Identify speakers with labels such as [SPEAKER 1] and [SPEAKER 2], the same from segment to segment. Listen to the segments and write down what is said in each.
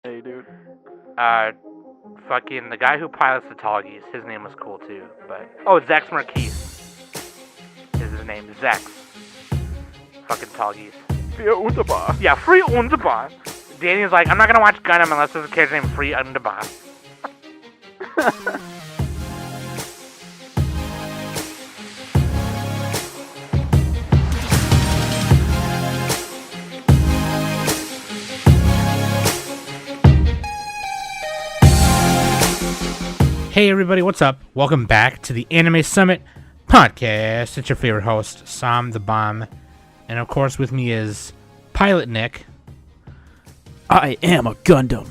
[SPEAKER 1] Hey, dude.
[SPEAKER 2] Uh, fucking the guy who pilots the Talgies, his name was cool too. But Zex Marquise is his name. Zex. Fucking Talgies.
[SPEAKER 1] Für Unterbar.
[SPEAKER 2] Yeah, Free Unterbar. Danny's like, I'm not gonna watch Gundam unless there's a character named Free Unterbar. Hey everybody, what's up? Welcome back to the Anime Summit podcast. It's your favorite host, Sam the Bomb. And of course with me is Pilot Nick.
[SPEAKER 1] I am a Gundam.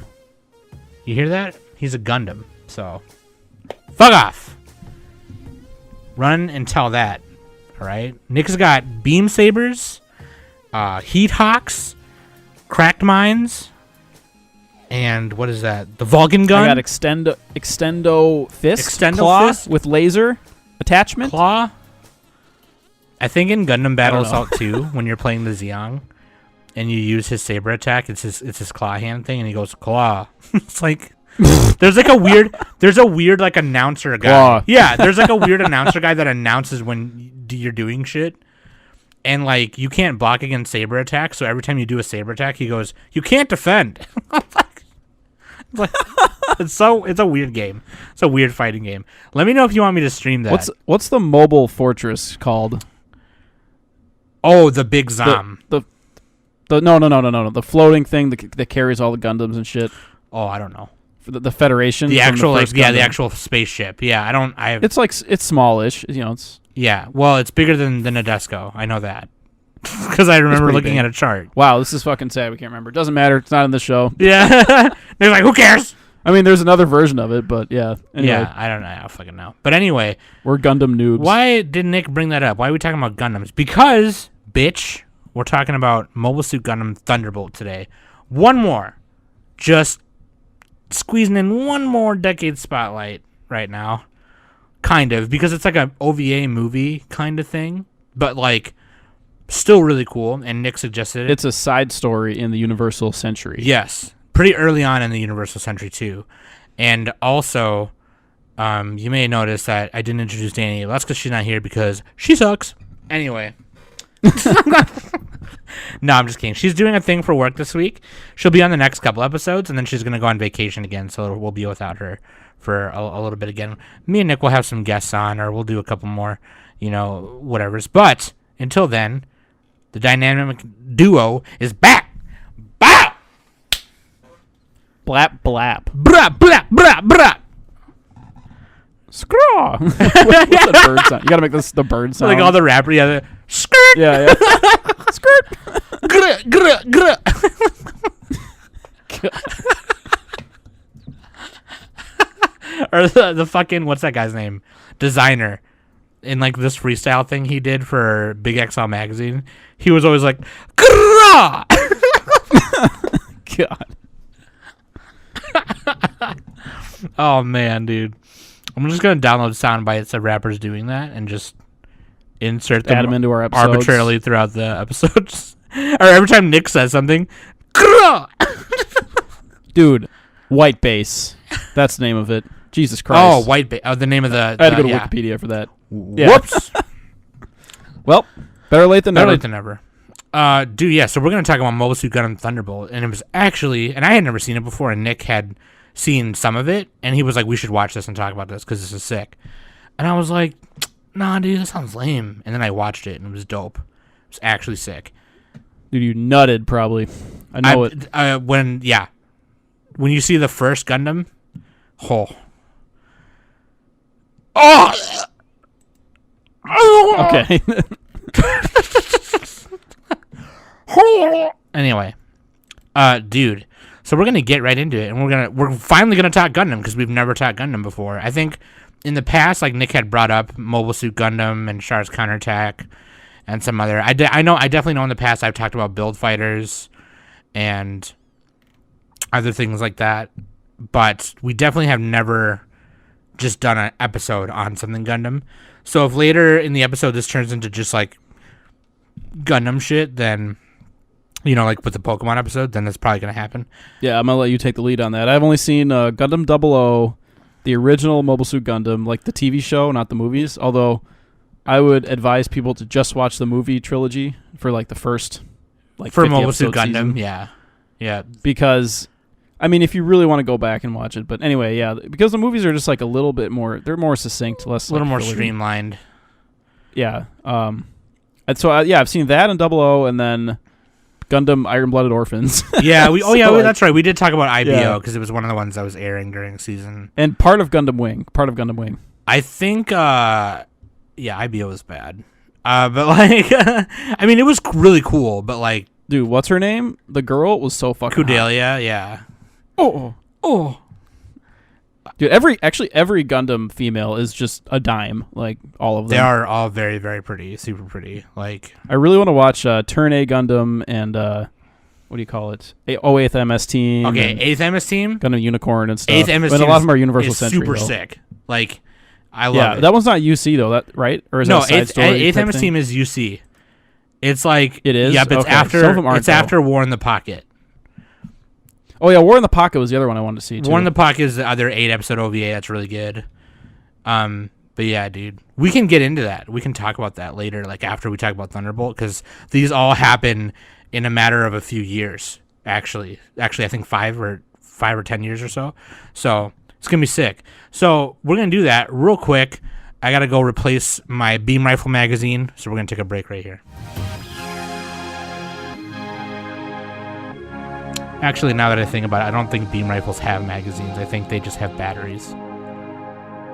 [SPEAKER 2] You hear that? He's a Gundam, so fuck off. Run and tell that, alright? Nick's got beam sabers, heat hawks, cracked mines, and what is that? The Vulcan gun?
[SPEAKER 1] I got extendo fist,
[SPEAKER 2] Extendo
[SPEAKER 1] claw
[SPEAKER 2] fist?
[SPEAKER 1] with laser attachment.
[SPEAKER 2] Claw? I think in Gundam Battle
[SPEAKER 1] I don't know.
[SPEAKER 2] Assault 2, when you're playing the Zeon and you use his saber attack, it's his claw hand thing, and he goes claw. It's like there's a weird like announcer guy.
[SPEAKER 1] Claw.
[SPEAKER 2] Yeah, there's like a weird announcer guy that announces when you're doing shit, and like you can't block against saber attack. So every time you do a saber attack, he goes, "You can't defend." It's a weird game. It's a weird fighting game. Let me know if you want me to stream that.
[SPEAKER 1] What's the mobile fortress called?
[SPEAKER 2] Oh, the big Zom.
[SPEAKER 1] No. The floating thing that carries all the Gundams and shit.
[SPEAKER 2] Oh, I don't know.
[SPEAKER 1] For the Federation.
[SPEAKER 2] The
[SPEAKER 1] from
[SPEAKER 2] actual,
[SPEAKER 1] first
[SPEAKER 2] the
[SPEAKER 1] Gundam.
[SPEAKER 2] actual spaceship. Yeah,
[SPEAKER 1] It's like it's smallish. You know, it's
[SPEAKER 2] Yeah, well, it's bigger than the Nadesco. I know that because I remember
[SPEAKER 1] pretty
[SPEAKER 2] looking
[SPEAKER 1] big.
[SPEAKER 2] at a chart.
[SPEAKER 1] wow. This is fucking sad. We can't remember. It doesn't matter. It's not in the show.
[SPEAKER 2] Yeah, they're like, who cares?
[SPEAKER 1] I mean, there's another version of it, but yeah. Anyway,
[SPEAKER 2] Yeah, I don't know. I don't fucking know. But anyway,
[SPEAKER 1] we're Gundam noobs.
[SPEAKER 2] why did Nick bring that up? Why are we talking about Gundams? Because, bitch, we're talking about Mobile Suit Gundam Thunderbolt today. One more. Just squeezing in one more decade spotlight right now. Kind of. Because it's like a OVA movie kind of thing. But, like, still really cool. And Nick suggested it.
[SPEAKER 1] It's a side story in the Universal Century.
[SPEAKER 2] Yes. Pretty early on in the Universal Century, too. And also, you may notice that I didn't introduce Danny. That's because she's not here because she sucks. Anyway. No, I'm just kidding. She's doing a thing for work this week. She'll be on the next couple episodes, and then she's going to go on vacation again, so we'll be without her for a little bit again. Me and Nick will have some guests on, or we'll do a couple more, whatevers. But until then, the dynamic duo is back. Bow!
[SPEAKER 1] Blap blap.
[SPEAKER 2] Brah, brah, brah, brah.
[SPEAKER 1] Scraw. What's that bird sound? You gotta make this the bird sound.
[SPEAKER 2] Like all the rapper, yeah. Skirt!
[SPEAKER 1] yeah. Skirt.
[SPEAKER 2] Grr, grr, grr. Or the fucking, what's that guy's name? Designer. In like this freestyle thing he did for Big XL magazine, he was always like, grrrah!
[SPEAKER 1] God.
[SPEAKER 2] Oh man, dude. I'm just gonna download sound bites of rappers doing that and just insert
[SPEAKER 1] Add
[SPEAKER 2] them
[SPEAKER 1] them into our episodes.
[SPEAKER 2] arbitrarily throughout the episodes. Or every time Nick says something, grrrah!
[SPEAKER 1] Dude, white base. That's the name of it. Jesus Christ.
[SPEAKER 2] Oh, white bait. Oh, the name of the.
[SPEAKER 1] I had to go to
[SPEAKER 2] yeah.
[SPEAKER 1] Wikipedia for that. Yeah.
[SPEAKER 2] Whoops.
[SPEAKER 1] Well, better late than
[SPEAKER 2] Better
[SPEAKER 1] never.
[SPEAKER 2] late than never. Dude, yeah. So we're gonna talk about Mobile Suit Gundam Thunderbolt, and it was actually, and I had never seen it before, and Nick had seen some of it, and he was like, "We should watch this and talk about this because this is sick." And I was like, "Nah, dude, this sounds lame." And then I watched it, and it was dope. It was actually sick.
[SPEAKER 1] Dude, you nutted probably. I know it.
[SPEAKER 2] When you see the first Gundam, oh.
[SPEAKER 1] Okay.
[SPEAKER 2] Anyway, dude, so we're gonna get right into it, and we're finally gonna talk Gundam because we've never talked Gundam before. I think in the past, like Nick had brought up Mobile Suit Gundam and Char's Counterattack and some other. I definitely know in the past I've talked about Build Fighters and other things like that, but we definitely have never just done an episode on something Gundam. So if later in the episode this turns into just like Gundam shit, then like with the Pokemon episode, then that's probably going to happen.
[SPEAKER 1] Yeah, I'm going to let you take the lead on that. I've only seen Gundam 00, the original Mobile Suit Gundam, like the TV show, not the movies, although I would advise people to just watch the movie trilogy for like the first
[SPEAKER 2] for Mobile Suit
[SPEAKER 1] Gundam.
[SPEAKER 2] Season. Yeah.
[SPEAKER 1] Because, I mean, if you really want to go back and watch it, but anyway, yeah, because the movies are just like a little bit more, they're more succinct, less
[SPEAKER 2] a little
[SPEAKER 1] like
[SPEAKER 2] more
[SPEAKER 1] filler.
[SPEAKER 2] streamlined.
[SPEAKER 1] Yeah. And so, I've seen that in 00 and then Gundam Iron Blooded Orphans.
[SPEAKER 2] Yeah, that's right. We did talk about IBO
[SPEAKER 1] Yeah.
[SPEAKER 2] because it was one of the ones that was airing during season.
[SPEAKER 1] And part of Gundam Wing.
[SPEAKER 2] I think, IBO was bad. But like, I mean, it was really cool, but like,
[SPEAKER 1] dude, what's her name? The girl was so fucking
[SPEAKER 2] Kudelia,
[SPEAKER 1] hot.
[SPEAKER 2] yeah.
[SPEAKER 1] Oh. Dude, every Gundam female is just a dime, like all of them.
[SPEAKER 2] They are all very, very pretty, super pretty. Like,
[SPEAKER 1] I really want to watch Turn A Gundam and what do you call it? 8th MS Team.
[SPEAKER 2] Okay, 8th MS Team,
[SPEAKER 1] Gundam Unicorn and stuff.
[SPEAKER 2] 8th MS
[SPEAKER 1] Team. A lot of them are Universal
[SPEAKER 2] is
[SPEAKER 1] Century.
[SPEAKER 2] super
[SPEAKER 1] though.
[SPEAKER 2] sick. Like, I love it.
[SPEAKER 1] That one's not UC though. That right? Or is
[SPEAKER 2] no,
[SPEAKER 1] that a side story?
[SPEAKER 2] 8th MS Team is UC. It's like
[SPEAKER 1] it is.
[SPEAKER 2] Yeah, but
[SPEAKER 1] okay. Some of them aren't,
[SPEAKER 2] it's after War in the Pocket.
[SPEAKER 1] Oh yeah, War in the Pocket was the other one I wanted to see too.
[SPEAKER 2] War in the Pocket is the other 8-episode OVA that's really good. But yeah, dude, we can get into that. We can talk about that later, like after we talk about Thunderbolt, because these all happen in a matter of a few years. Actually, I think 5 or 10 years or so. So it's gonna be sick. So we're gonna do that real quick. I gotta go replace my Beam Rifle magazine, so we're gonna take a break right here. Actually, now that I think about it, I don't think beam rifles have magazines. I think they just have batteries.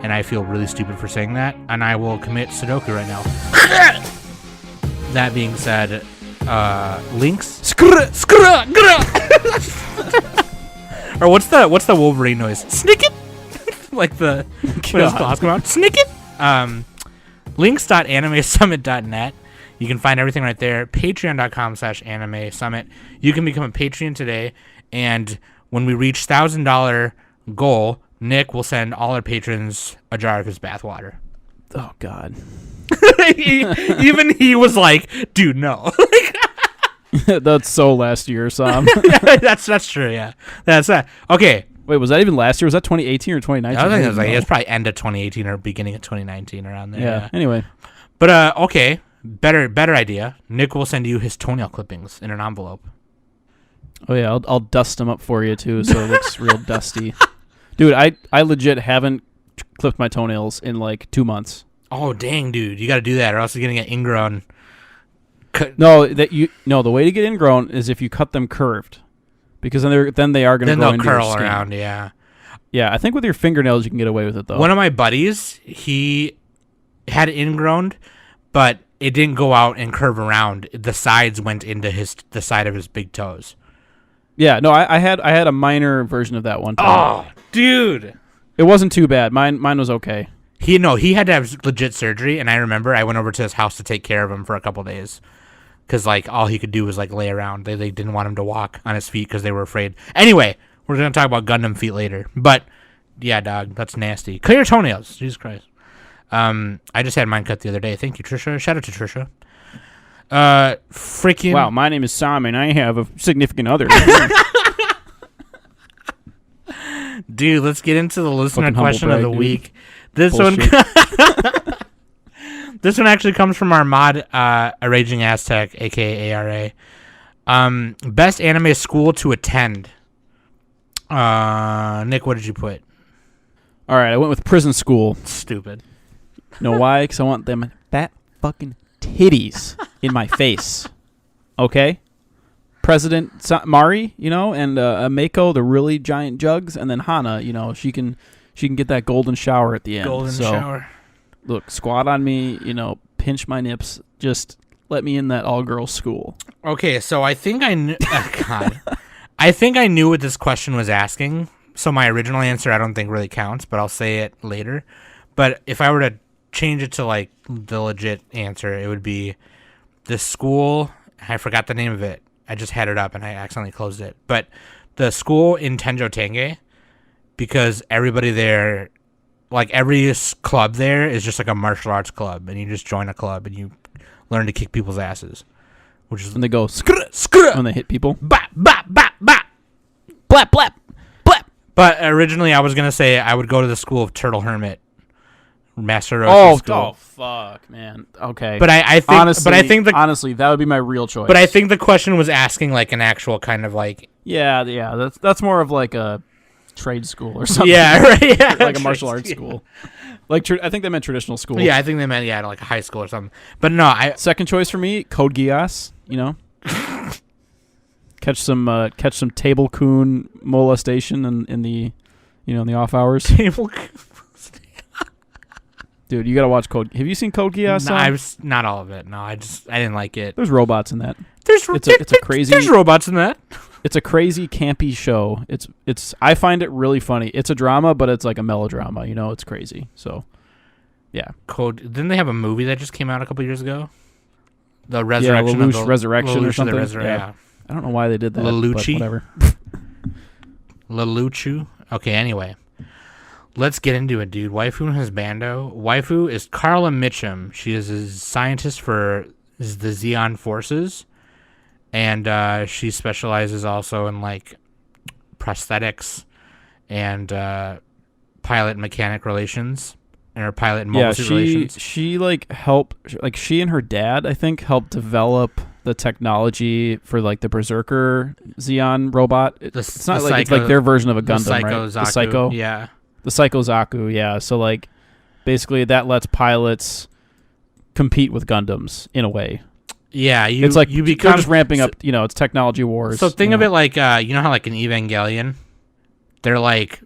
[SPEAKER 2] And I feel really stupid for saying that, and I will commit Sudoku right now. That being said, links. Or what's the Wolverine noise? Snick it. Like the when his claws come out. Snick it. Links.animesummit.net. You can find everything right there. Patreon.com/anime summit. You can become a Patreon today, and when we reach $1,000 goal, Nick will send all our patrons a jar of his bathwater.
[SPEAKER 1] Oh God.
[SPEAKER 2] Even he was like, "Dude, no."
[SPEAKER 1] That's so last year, Sam.
[SPEAKER 2] That's true. Yeah, that's that. Okay.
[SPEAKER 1] Wait, was that even last year? Was that 2018 or 2019?
[SPEAKER 2] I think it was probably end of 2018 or beginning of 2019 around there.
[SPEAKER 1] Yeah. Anyway.
[SPEAKER 2] But okay. Better idea. Nick will send you his toenail clippings in an envelope.
[SPEAKER 1] Oh yeah, I'll dust them up for you too, so it looks real dusty. Dude, I legit haven't clipped my toenails in like 2 months.
[SPEAKER 2] Oh dang, dude, you got to do that, or else you're gonna get ingrown.
[SPEAKER 1] The way to get ingrown is if you cut them curved, because then they are gonna grow into your
[SPEAKER 2] curl
[SPEAKER 1] skin.
[SPEAKER 2] around. Yeah.
[SPEAKER 1] Yeah, I think with your fingernails you can get away with it though.
[SPEAKER 2] One of my buddies, he had it ingrown, but it didn't go out and curve around. The sides went into the side of his big toes.
[SPEAKER 1] Yeah, no, I had a minor version of that one time.
[SPEAKER 2] Oh, dude.
[SPEAKER 1] It wasn't too bad. Mine was okay.
[SPEAKER 2] He had to have legit surgery, and I remember I went over to his house to take care of him for a couple days. Because, like, all he could do was, like, lay around. They didn't want him to walk on his feet because they were afraid. Anyway, we're going to talk about Gundam feet later. But, yeah, dog, that's nasty. Cut your toenails. Jesus Christ. I just had mine cut the other day. Thank you, Trisha. Shout out to Trisha. Freaking...
[SPEAKER 1] Wow, my name is Sam, and I have a significant other.
[SPEAKER 2] Dude, let's get into the listener question of the week. This
[SPEAKER 1] Bullshit.
[SPEAKER 2] one... This one actually comes from our mod, a Raging Aztec, a.k.a. ARA. Best anime school to attend. Nick, what did you put?
[SPEAKER 1] All right, I went with prison school.
[SPEAKER 2] Stupid.
[SPEAKER 1] You know why? Because I want them fat fucking titties in my face. Okay? President Mari, and Mako, the really giant jugs, and then Hana, she can get that golden shower at the end.
[SPEAKER 2] Golden shower.
[SPEAKER 1] Look, squat on me, pinch my nips. Just let me in that all-girls school.
[SPEAKER 2] Okay, so I think I knew... God. I think I knew what this question was asking, so my original answer I don't think really counts, but I'll say it later. But if I were to change it to, like, the legit answer, it would be the school... I forgot the name of it. I just had it up, and I accidentally closed it. But the school in Tenjo Tenge, because everybody there... Like, every club there is just like a martial arts club, and you just join a club, and you learn to kick people's asses, which is
[SPEAKER 1] And they go when they hit people.
[SPEAKER 2] bap bap bap bap.
[SPEAKER 1] Blap blap blap.
[SPEAKER 2] But originally, I was gonna say I would go to the school of Turtle Hermit, Master Roshi
[SPEAKER 1] Oh,
[SPEAKER 2] school.
[SPEAKER 1] oh, fuck, man. Okay.
[SPEAKER 2] But I think,
[SPEAKER 1] honestly, that would be my real choice.
[SPEAKER 2] but I think the question was asking like an actual kind of like,
[SPEAKER 1] yeah, that's more of like a trade school or something.
[SPEAKER 2] yeah, right, yeah,
[SPEAKER 1] Like a martial arts school. Like I think they meant traditional school.
[SPEAKER 2] Yeah, I think they meant like a high school or something. But no,
[SPEAKER 1] Second choice for me, Code Geass. You know, catch some table coon molestation in the, in the off hours.
[SPEAKER 2] table.
[SPEAKER 1] Dude, you gotta watch Code. Have you seen Code Geass?
[SPEAKER 2] No, not all of it. No, I didn't like it.
[SPEAKER 1] There's robots in that.
[SPEAKER 2] It's
[SPEAKER 1] a crazy.
[SPEAKER 2] There's robots in that.
[SPEAKER 1] It's a crazy campy show. It's I find it really funny. It's a drama, but it's like a melodrama. It's crazy. So, yeah.
[SPEAKER 2] Code. Didn't they have a movie that just came out a couple years ago? The Resurrection.
[SPEAKER 1] Yeah, Lelouch Resurrection or something.
[SPEAKER 2] Yeah.
[SPEAKER 1] I don't know why they did that.
[SPEAKER 2] Lelouch.
[SPEAKER 1] But whatever.
[SPEAKER 2] Lelouch. Okay. Anyway, let's get into it, dude. Waifu and Husbando. Waifu is Carla Mitchum. She is a scientist for the Zeon forces. And she specializes also in like prosthetics and pilot mechanic relations or pilot and mobile suit relations.
[SPEAKER 1] She she and her dad, I think, helped develop the technology for like the Berserker Zeon robot. It's not like it's like their version of a Gundam, right? The Psycho.
[SPEAKER 2] Yeah. The
[SPEAKER 1] Psycho Zaku, yeah. So like basically that lets pilots compete with Gundams in a way.
[SPEAKER 2] Yeah,
[SPEAKER 1] it's like they're just ramping up. It's technology wars.
[SPEAKER 2] So think of it like how like in Evangelion, they're like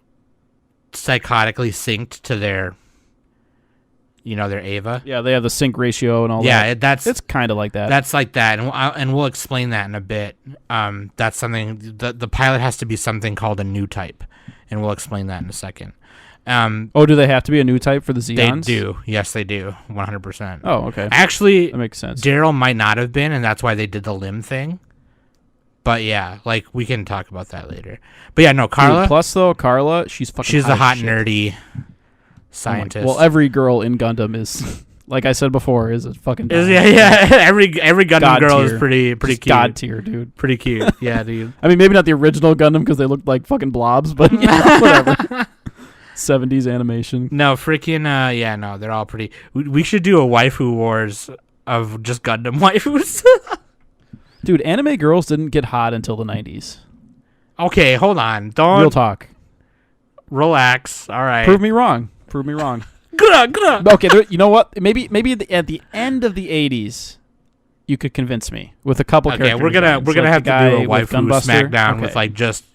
[SPEAKER 2] psychotically synced to their, their Eva.
[SPEAKER 1] Yeah, they have the sync ratio and all that.
[SPEAKER 2] Yeah,
[SPEAKER 1] it's kind of like that.
[SPEAKER 2] That's like that, and we'll explain that in a bit. That's something the pilot has to be something called a new type, and we'll explain that in a second.
[SPEAKER 1] Do they have to be a new type for the Zeons?
[SPEAKER 2] They do. Yes, they do. 100%.
[SPEAKER 1] Oh, okay.
[SPEAKER 2] Actually,
[SPEAKER 1] that makes sense.
[SPEAKER 2] Daryl might not have been, and that's why they did the limb thing. But yeah, like we can talk about that later. But yeah, no, Carla.
[SPEAKER 1] Dude, plus though, Carla, she's
[SPEAKER 2] the hot nerdy scientist.
[SPEAKER 1] Well, every girl in Gundam is, like I said before, is a fucking.
[SPEAKER 2] Yeah. Every Gundam
[SPEAKER 1] God
[SPEAKER 2] girl
[SPEAKER 1] tier.
[SPEAKER 2] is pretty cute.
[SPEAKER 1] God tier, dude.
[SPEAKER 2] Pretty cute. Yeah, dude.
[SPEAKER 1] I mean, maybe not the original Gundam because they looked like fucking blobs, but whatever. 70s animation.
[SPEAKER 2] No, freaking, no, they're all pretty. We should do a waifu wars of just Gundam waifus.
[SPEAKER 1] Dude, anime girls didn't get hot until the 90s.
[SPEAKER 2] Okay, hold on. Don't.
[SPEAKER 1] Real talk.
[SPEAKER 2] Relax. All right.
[SPEAKER 1] Prove me wrong. Okay, you know what? Maybe at the end of the 80s, you could convince me with a couple characters.
[SPEAKER 2] Okay, we're gonna have to do a waifu smackdown with like just.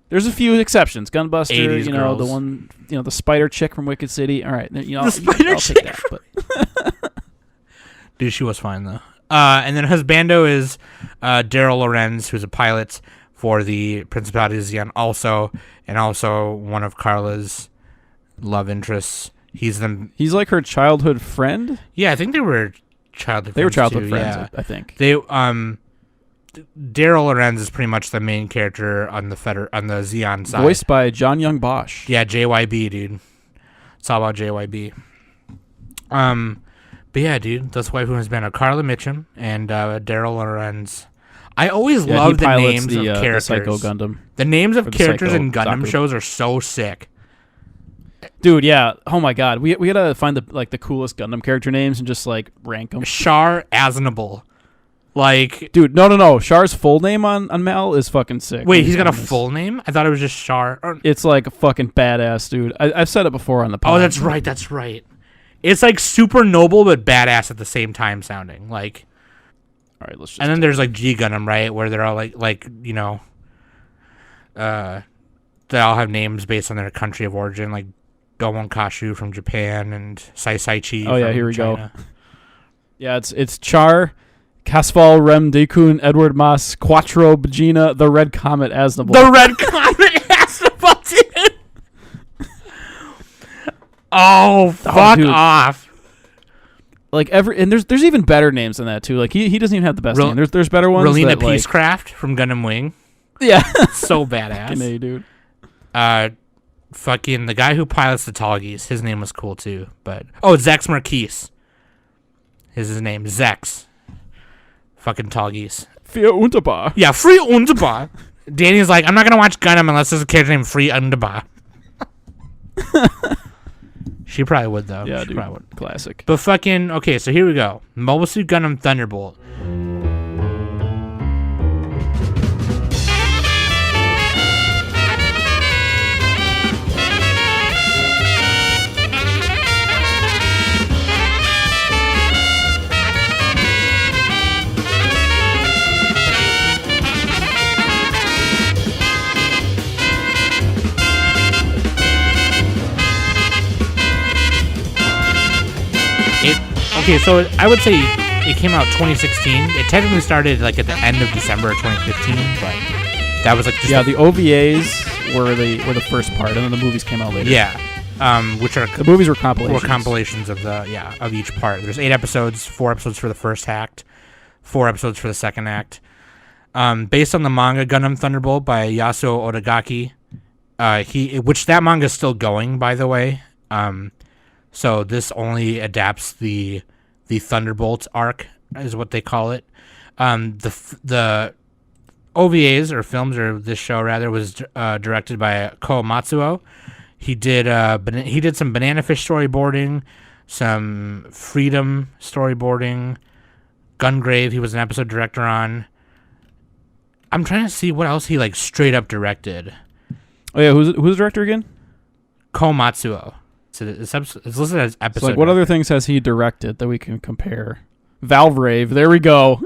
[SPEAKER 1] There's a few exceptions. Gunbuster,
[SPEAKER 2] 80s girls.
[SPEAKER 1] the one, the spider chick from Wicked City. All right,
[SPEAKER 2] the spider chick.
[SPEAKER 1] Take that, but.
[SPEAKER 2] Dude, she was fine though. And then Husbando is Daryl Lorenz, who's a pilot for the Principality of Zeon, also one of Carla's love interests. He's
[SPEAKER 1] like her childhood friend.
[SPEAKER 2] Yeah, I think they were childhood.
[SPEAKER 1] They were childhood
[SPEAKER 2] too,
[SPEAKER 1] friends.
[SPEAKER 2] yeah.
[SPEAKER 1] I think
[SPEAKER 2] they Daryl Lorenz is pretty much the main character on the Zeon side.
[SPEAKER 1] Voiced by John Young Bosch.
[SPEAKER 2] Yeah, JYB, dude. It's all about JYB. But yeah, dude, that's Waifu has been a Carla Mitchum and Daryl Lorenz. I always love the names of characters.
[SPEAKER 1] The Psycho Gundam.
[SPEAKER 2] The names of characters in Gundam
[SPEAKER 1] Zaku.
[SPEAKER 2] shows are so sick.
[SPEAKER 1] Dude, yeah. Oh my god, we gotta find the coolest Gundam character names and just like rank them.
[SPEAKER 2] Char Aznable. Like,
[SPEAKER 1] dude, no. Char's full name on Mal is fucking sick.
[SPEAKER 2] Wait, he's got a full name? I thought it was just Char.
[SPEAKER 1] It's like a fucking badass, dude. I've said it before on the podcast.
[SPEAKER 2] Oh, that's right. It's like super noble but badass at the same time sounding. Like,
[SPEAKER 1] all right, let's just.
[SPEAKER 2] And then there's like G Gundam, right, where they're all like they all have names based on their country of origin, like Gomon Kashu from Japan and Sai Chi.
[SPEAKER 1] Oh yeah, here we
[SPEAKER 2] China.
[SPEAKER 1] go. Yeah, it's Char. Casval, Rem, Dekun, Edward Mas, Quattro, Bagina, the Red Comet, Aznable.
[SPEAKER 2] The Red Comet, Aznable, dude. Oh, fuck off.
[SPEAKER 1] Like and there's even better names than that too. Like he doesn't even have the best name. There's better ones.
[SPEAKER 2] Relina Peacecraft from Gundam Wing.
[SPEAKER 1] Yeah,
[SPEAKER 2] so badass.
[SPEAKER 1] Fucking A, dude.
[SPEAKER 2] Fucking the guy who pilots the Talgies. His name was cool too. But Zex Marquise. His name Zex. Fucking tall geese.
[SPEAKER 1] Für Unterbar.
[SPEAKER 2] Yeah, Free Underbar. Danny's like, I'm not gonna watch Gundam unless there's a character named Free Underbar. She probably would though.
[SPEAKER 1] Yeah,
[SPEAKER 2] she
[SPEAKER 1] dude.
[SPEAKER 2] probably would.
[SPEAKER 1] Classic.
[SPEAKER 2] But fucking okay, so here we go. Mobile Suit Gundam Thunderbolt. Okay, so I would say it came out 2016. It technically started like at the end of December of 2015, but that was like just
[SPEAKER 1] the OVAs were the first part, and then the movies came out later.
[SPEAKER 2] Yeah, which are
[SPEAKER 1] the movies were compilations.
[SPEAKER 2] Of each part. There's 8 episodes, 4 episodes for the first act, 4 episodes for the second act. Based on the manga Gundam Thunderbolt by Yasuo Odagaki, which that manga is still going, by the way. So this only adapts the Thunderbolt arc, is what they call it. The OVAs or films, or this show rather, was directed by Ko Matsuo. He did some Banana Fish storyboarding, some Freedom storyboarding, Gungrave. He was an episode director on. I'm trying to see what else he like straight up directed.
[SPEAKER 1] Oh yeah, who's the director again?
[SPEAKER 2] Ko Matsuo. So it's listed as episode.
[SPEAKER 1] So like, what other things has he directed that we can compare? Valvrave. There we go.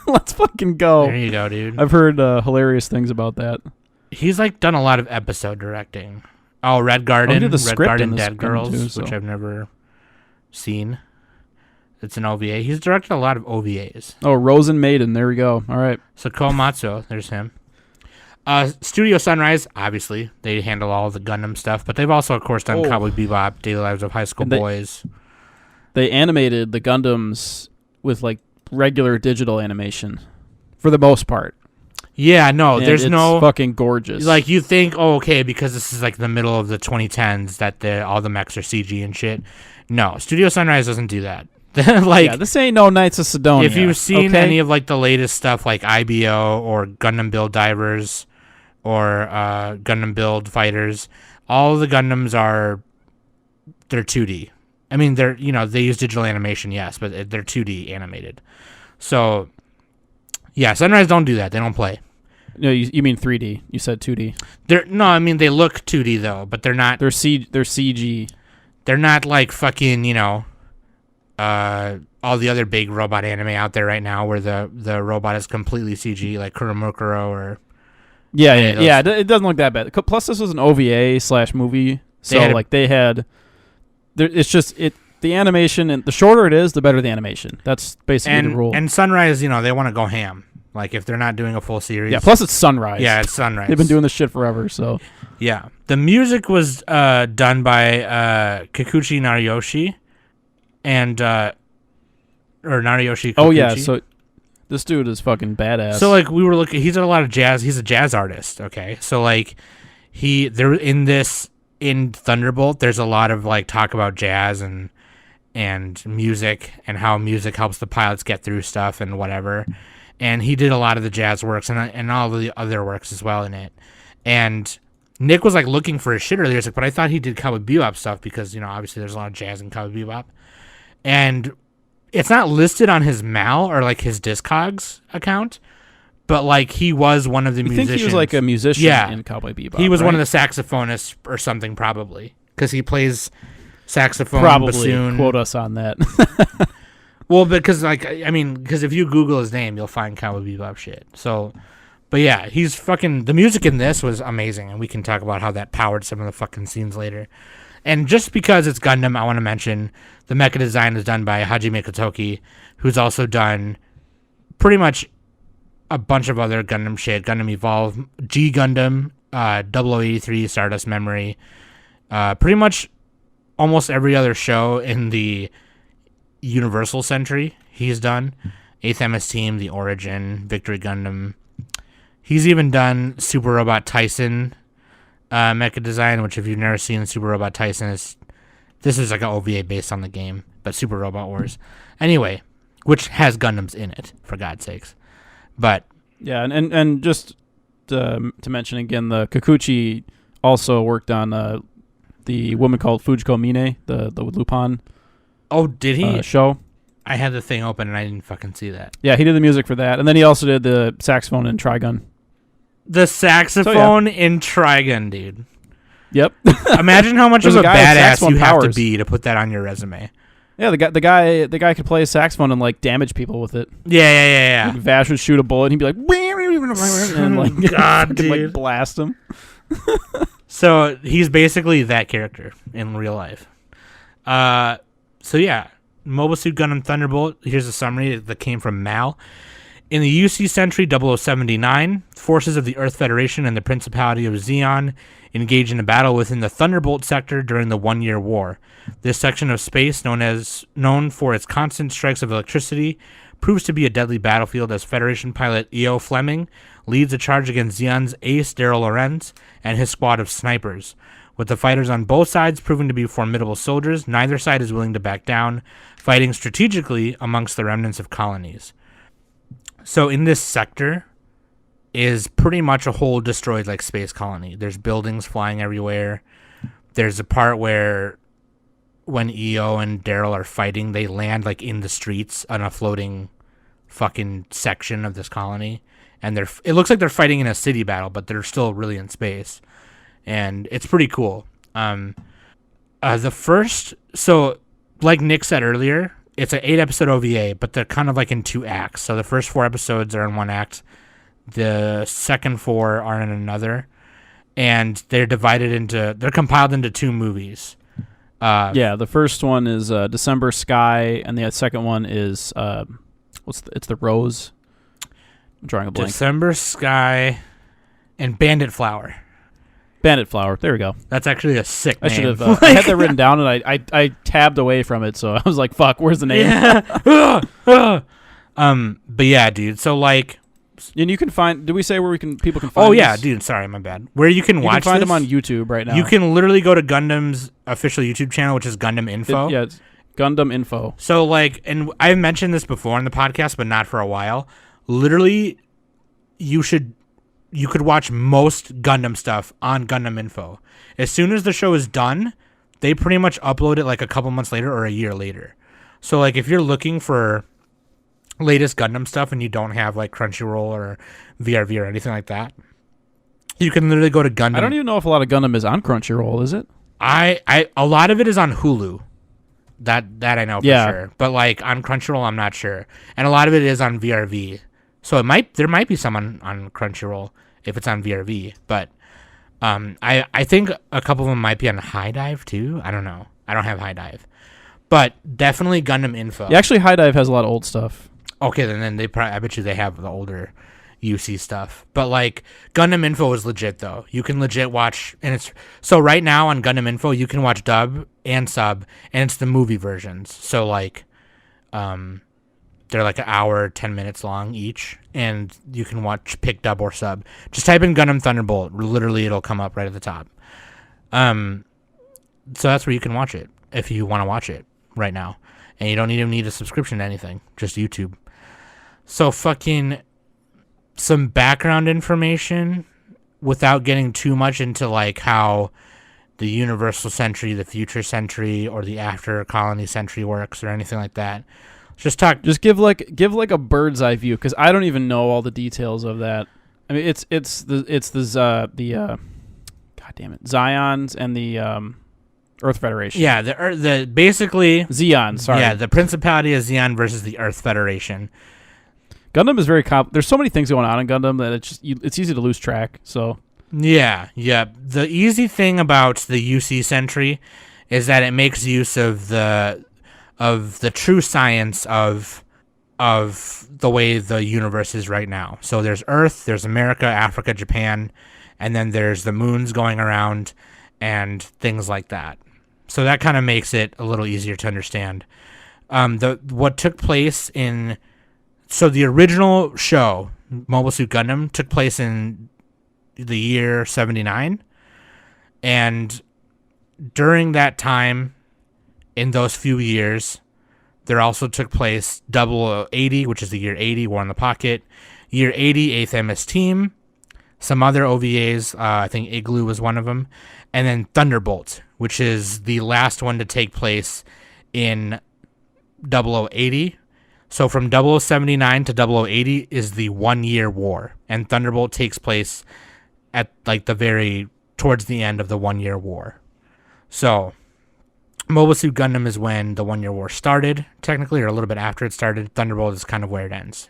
[SPEAKER 1] Let's fucking go.
[SPEAKER 2] There you go, dude.
[SPEAKER 1] I've heard hilarious things about that.
[SPEAKER 2] He's like done a lot of episode directing. Oh, Red Garden. Red Garden Dead Girls,
[SPEAKER 1] too, so.
[SPEAKER 2] Which I've never seen. It's an OVA. He's directed a lot of OVAs.
[SPEAKER 1] Oh, Rosen Maiden. There we go. All right.
[SPEAKER 2] So Ko Matsuo, there's him. Studio Sunrise, obviously, they handle all of the Gundam stuff, but they've also, of course, done Cowboy Bebop, Daily Lives of High School Boys.
[SPEAKER 1] They animated the Gundams with like regular digital animation, for the most part.
[SPEAKER 2] Yeah, no,
[SPEAKER 1] and
[SPEAKER 2] there's no
[SPEAKER 1] fucking gorgeous.
[SPEAKER 2] Like you think, oh, okay, because this is like the middle of the 2010s that all the mechs are CG and shit. No, Studio Sunrise doesn't do that.
[SPEAKER 1] This ain't no Knights of Sidonia.
[SPEAKER 2] If you've seen any of like the latest stuff, like IBO or Gundam Build Divers or Gundam Build Fighters, all of the Gundams they're 2D. I mean, they use digital animation, yes, but they're 2D animated. So, yeah, Sunrise don't do that. They don't play.
[SPEAKER 1] No, you mean 3D. You said 2D.
[SPEAKER 2] I mean, they look 2D, though, but they're not.
[SPEAKER 1] They're CG.
[SPEAKER 2] They're not like fucking, all the other big robot anime out there right now where the robot is completely CG, like Kuromukuro or...
[SPEAKER 1] Yeah. It doesn't look that bad. Plus, this was an OVA/movie, so they had... It's just the animation, and the shorter it is, the better the animation. That's basically the rule.
[SPEAKER 2] And Sunrise, they want to go ham. Like if they're not doing a full series.
[SPEAKER 1] Yeah. Plus, it's Sunrise.
[SPEAKER 2] Yeah, it's Sunrise.
[SPEAKER 1] They've been doing this shit forever. So.
[SPEAKER 2] Yeah, the music was done by Kikuchi Nariyoshi, and or Nariyoshi Kikuchi.
[SPEAKER 1] Oh yeah, so this dude is fucking badass.
[SPEAKER 2] So like we were looking, he's done a lot of jazz. He's a jazz artist. Okay, so like in Thunderbolt, there's a lot of like talk about jazz and music and how music helps the pilots get through stuff and whatever. And he did a lot of the jazz works and all of the other works as well in it. And Nick was like looking for a shit earlier. He's like, but I thought he did Cowboy Bebop stuff because obviously there's a lot of jazz in Cowboy Bebop. And it's not listed on his Mal or like his Discogs account. But like he was one of the musicians. I think he was
[SPEAKER 1] like a musician in Cowboy Bebop.
[SPEAKER 2] He was one of the saxophonists or something probably because he plays saxophone.
[SPEAKER 1] Probably
[SPEAKER 2] bassoon.
[SPEAKER 1] Quote us on that.
[SPEAKER 2] Well, because because if you Google his name, you'll find Cowboy Bebop shit. So, but yeah, he's fucking. The music in this was amazing, and we can talk about how that powered some of the fucking scenes later. And just because it's Gundam, I want to mention the mecha design is done by Hajime Kotoki, who's also done pretty much a bunch of other Gundam shit. Gundam Evolve, G Gundam, 0083, Stardust Memory. Pretty much almost every other show in the Universal Century he's done. 8th MS Team, The Origin, Victory Gundam. He's even done Super Robot Tyson mecha design, which if you've never seen Super Robot Tyson, this is like an OVA based on the game, but Super Robot Wars. Anyway, which has Gundams in it, for God's sakes. But
[SPEAKER 1] Yeah, and just to mention again, the Kikuchi also worked on the woman called Fujiko Mine, the Lupin
[SPEAKER 2] oh, did he?
[SPEAKER 1] Show.
[SPEAKER 2] I had the thing open and I didn't fucking see that.
[SPEAKER 1] Yeah, he did the music for that, and then he also did the saxophone in Trigun.
[SPEAKER 2] The saxophone in Trigun, dude.
[SPEAKER 1] Yep.
[SPEAKER 2] Imagine how much of a
[SPEAKER 1] guy with
[SPEAKER 2] badass
[SPEAKER 1] saxophone
[SPEAKER 2] you have to
[SPEAKER 1] powers.
[SPEAKER 2] be to put that on your resume.
[SPEAKER 1] Yeah, the guy could play a saxophone and like damage people with it.
[SPEAKER 2] Yeah.
[SPEAKER 1] Like, Vash would shoot a bullet, and he'd be like, and like,
[SPEAKER 2] God,
[SPEAKER 1] fucking,
[SPEAKER 2] dude.
[SPEAKER 1] like blast him.
[SPEAKER 2] So he's basically that character in real life. So yeah, Mobile Suit Gundam Thunderbolt. Here's a summary that came from Mal. In the UC Century 0079, forces of the Earth Federation and the Principality of Zeon engage in a battle within the Thunderbolt Sector during the One-Year War. This section of space, known for its constant strikes of electricity, proves to be a deadly battlefield as Federation pilot E.O. Fleming leads a charge against Zeon's ace Daryl Lorenz and his squad of snipers. With the fighters on both sides proving to be formidable soldiers, neither side is willing to back down, fighting strategically amongst the remnants of colonies. So in this sector is pretty much a whole destroyed like space colony. There's buildings flying everywhere. There's a part where when EO and Daryl are fighting, they land like in the streets on a floating fucking section of this colony. And it looks like they're fighting in a city battle, but they're still really in space. And it's pretty cool. So like Nick said earlier, it's an 8-episode OVA, but they're kind of like in 2 acts. So the first 4 episodes are in 1 act. The second 4 are in another. And they're compiled into 2 movies.
[SPEAKER 1] The first one is December Sky, and the second one is it's the Rose. I'm drawing a blank.
[SPEAKER 2] December Sky and Bandit Flower.
[SPEAKER 1] Bandit Flower. There we go.
[SPEAKER 2] That's actually a sick name.
[SPEAKER 1] I should have. I had that written down, and I tabbed away from it, so I was like, "Fuck, where's the name?"
[SPEAKER 2] Yeah. But yeah, dude. So like,
[SPEAKER 1] and you can find. Did we say where people can find?
[SPEAKER 2] Oh yeah,
[SPEAKER 1] this?
[SPEAKER 2] dude. Sorry, my bad. Where you can watch
[SPEAKER 1] find
[SPEAKER 2] this,
[SPEAKER 1] them on YouTube right now.
[SPEAKER 2] You can literally go to Gundam's official YouTube channel, which is Gundam Info.
[SPEAKER 1] It's Gundam Info.
[SPEAKER 2] So like, and I've mentioned this before on the podcast, but not for a while. Literally, you could watch most Gundam stuff on Gundam Info. As soon as the show is done, they pretty much upload it like a couple months later or a year later. So like if you're looking for latest Gundam stuff and you don't have like Crunchyroll or VRV or anything like that, you can literally go to Gundam.
[SPEAKER 1] I don't even know if a lot of Gundam is on Crunchyroll, is it?
[SPEAKER 2] A lot of it is on Hulu. That I know for sure. But like on Crunchyroll, I'm not sure. And a lot of it is on VRV. So there might be some on Crunchyroll if it's on VRV, but I think a couple of them might be on High Dive too. I don't know. I don't have High Dive, but definitely Gundam Info.
[SPEAKER 1] Yeah, actually, High Dive has a lot of old stuff.
[SPEAKER 2] Okay, then I bet you they have the older UC stuff. But like Gundam Info is legit though. You can legit watch, and it's so right now on Gundam Info you can watch dub and sub, and it's the movie versions. So like, they're like an hour, 10 minutes long each, and you can pick dub or sub. Just type in Gundam Thunderbolt. Literally, it'll come up right at the top. So that's where you can watch it if you want to watch it right now. And you don't even need a subscription to anything, just YouTube. So fucking some background information without getting too much into like how the Universal Century, the Future Century, or the After Colony Century works or anything like that. Just
[SPEAKER 1] give like a bird's eye view, because I don't even know all the details of that. I mean, it's the God damn it, Zions and the Earth Federation.
[SPEAKER 2] Yeah, the basically
[SPEAKER 1] Zeon. Sorry.
[SPEAKER 2] Yeah, the Principality of Zeon versus the Earth Federation.
[SPEAKER 1] Gundam is very there's so many things going on in Gundam that it's easy to lose track. So
[SPEAKER 2] yeah. The easy thing about the UC Century is that it makes use of the true science of the way the universe is right now. So there's Earth, there's America, Africa, Japan, and then there's the moons going around and things like that. So that kind of makes it a little easier to understand. What took place the original show, Mobile Suit Gundam, took place in the year 79, and during that time, in those few years, There also took place 0080, which is the year 80, War in the Pocket, year 80, 8th MS Team, some other OVAs, I think Igloo was one of them, and then Thunderbolt, which is the last one to take place in 0080. So from 0079 to 0080 is the 1 year war, and Thunderbolt takes place at like towards the end of the 1 year war. So Mobile Suit Gundam is when the 1 year war started, technically, or a little bit after it started. Thunderbolt is kind of where it ends.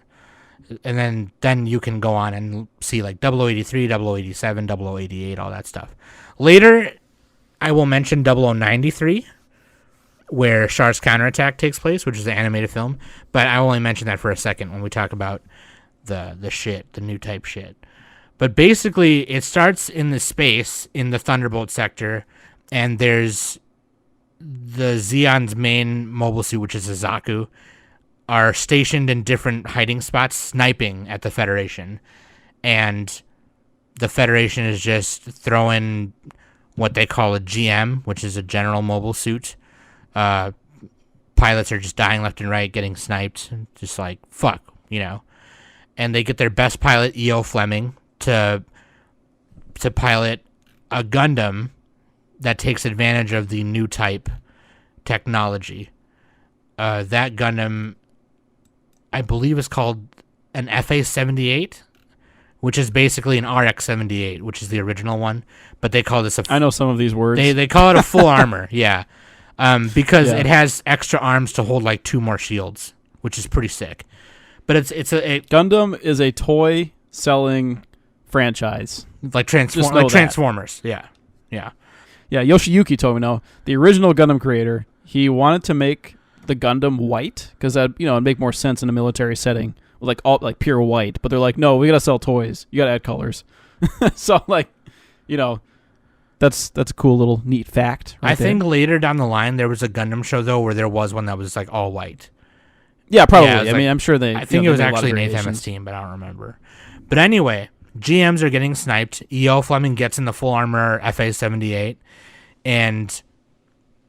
[SPEAKER 2] And then you can go on and see like 0083, 0087, 0088, all that stuff. Later, I will mention 0093, where Char's Counterattack takes place, which is an animated film. But I only mention that for a second when we talk about the new type shit. But basically, it starts in the space in the Thunderbolt sector, and there's the Zeon's main mobile suit, which is a Zaku, are stationed in different hiding spots, sniping at the Federation. And the Federation is just throwing what they call a GM, which is a general mobile suit. Pilots are just dying left and right, getting sniped, just like, fuck, And they get their best pilot, E.O. Fleming, to pilot a Gundam that takes advantage of the new type technology. That Gundam, I believe, is called an FA-78, which is basically an RX-78, which is the original one. But they call this
[SPEAKER 1] I know some of these words.
[SPEAKER 2] They call it a full armor, yeah. Because it has extra arms to hold like 2 more shields, which is pretty sick. But
[SPEAKER 1] Gundam is a toy selling franchise,
[SPEAKER 2] like Transformers. Yeah.
[SPEAKER 1] Yoshiyuki told me the original Gundam creator, he wanted to make the Gundam white because that it'd make more sense in a military setting, like all like pure white. But they're like, no, we gotta sell toys. You gotta add colors. So that's a cool little neat fact.
[SPEAKER 2] I think later down the line there was a Gundam show though where there was one that was like all white.
[SPEAKER 1] Yeah, probably. Yeah, I'm sure they.
[SPEAKER 2] I think it was actually an 8th MS Team, but I don't remember. But anyway, GMs are getting sniped. E.O. Fleming gets in the full armor FA-78, and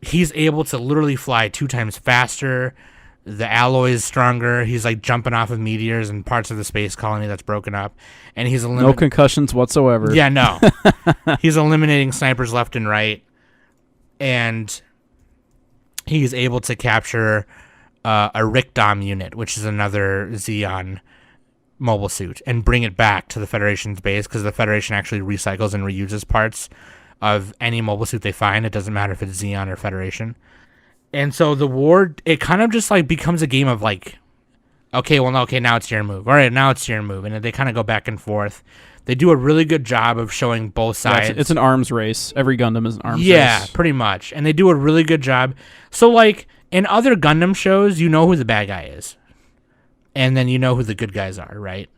[SPEAKER 2] he's able to literally fly 2 times faster. The alloy is stronger. He's like jumping off of meteors and parts of the space colony that's broken up, and he's
[SPEAKER 1] no concussions whatsoever.
[SPEAKER 2] Yeah, no. He's eliminating snipers left and right, and he's able to capture a Rickdom unit, which is another Zeon mobile suit, and bring it back to the Federation's base, because the Federation actually recycles and reuses parts of any mobile suit they find. It doesn't matter if it's Zeon or Federation. And so the war, it kind of just like becomes a game of like, now it's your move. All right, now it's your move. And they kind of go back and forth. They do a really good job of showing both sides.
[SPEAKER 1] Yeah, it's an arms race. Every Gundam is an arms race.
[SPEAKER 2] Yeah, pretty much. And they do a really good job. So like in other Gundam shows, you know who the bad guy is. And then you know who the good guys are, right?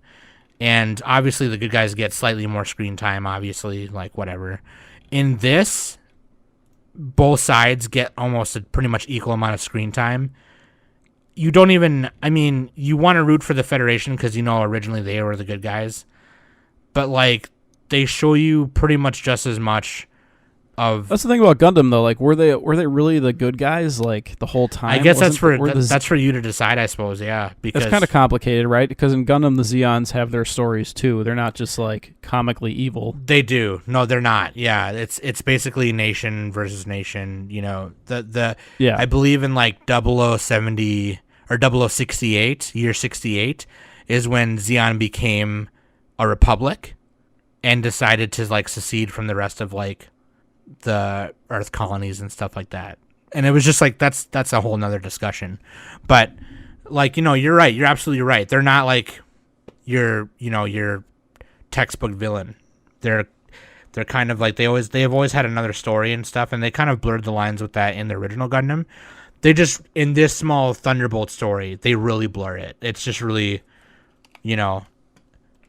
[SPEAKER 2] And obviously the good guys get slightly more screen time, obviously, like whatever. In this, both sides get almost a pretty much equal amount of screen time. You don't even, you want to root for the Federation because originally they were the good guys. But like, they show you pretty much just as much of...
[SPEAKER 1] That's the thing about Gundam, though. Like, were they really the good guys, like, the whole time?
[SPEAKER 2] I guess that's for you to decide, I suppose, yeah. Because
[SPEAKER 1] it's kind of complicated, right? Because in Gundam, the Zeons have their stories, too. They're not just, like, comically evil.
[SPEAKER 2] They do. No, they're not. Yeah, it's basically nation versus nation, Yeah. I believe in, like, 0070 or 0068, year 68, is when Zeon became a republic and decided to, like, secede from the rest of, like, the Earth colonies and stuff like that. And it was just like that's a whole nother discussion. But like, you're right, you're absolutely right. They're not like your textbook villain. They're kind of like they have always had another story and stuff, and they kind of blurred the lines with that in the original Gundam. They just, in this small Thunderbolt story, they really blur it. It's just really Yeah,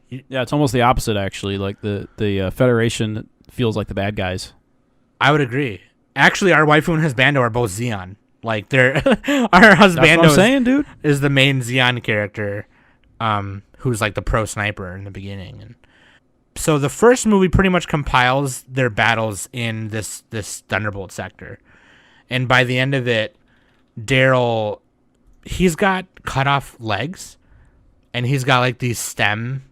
[SPEAKER 1] it's almost the opposite actually. Like the Federation feels like the bad guys.
[SPEAKER 2] I would agree. Actually, our Waifu and Husbando are both Zeon. Like, they're our Husbando is the main Zeon character, who's like the pro sniper in the beginning. And so the first movie pretty much compiles their battles in this Thunderbolt sector, and by the end of it, Daryl he's got cut off legs, and he's got like these stem.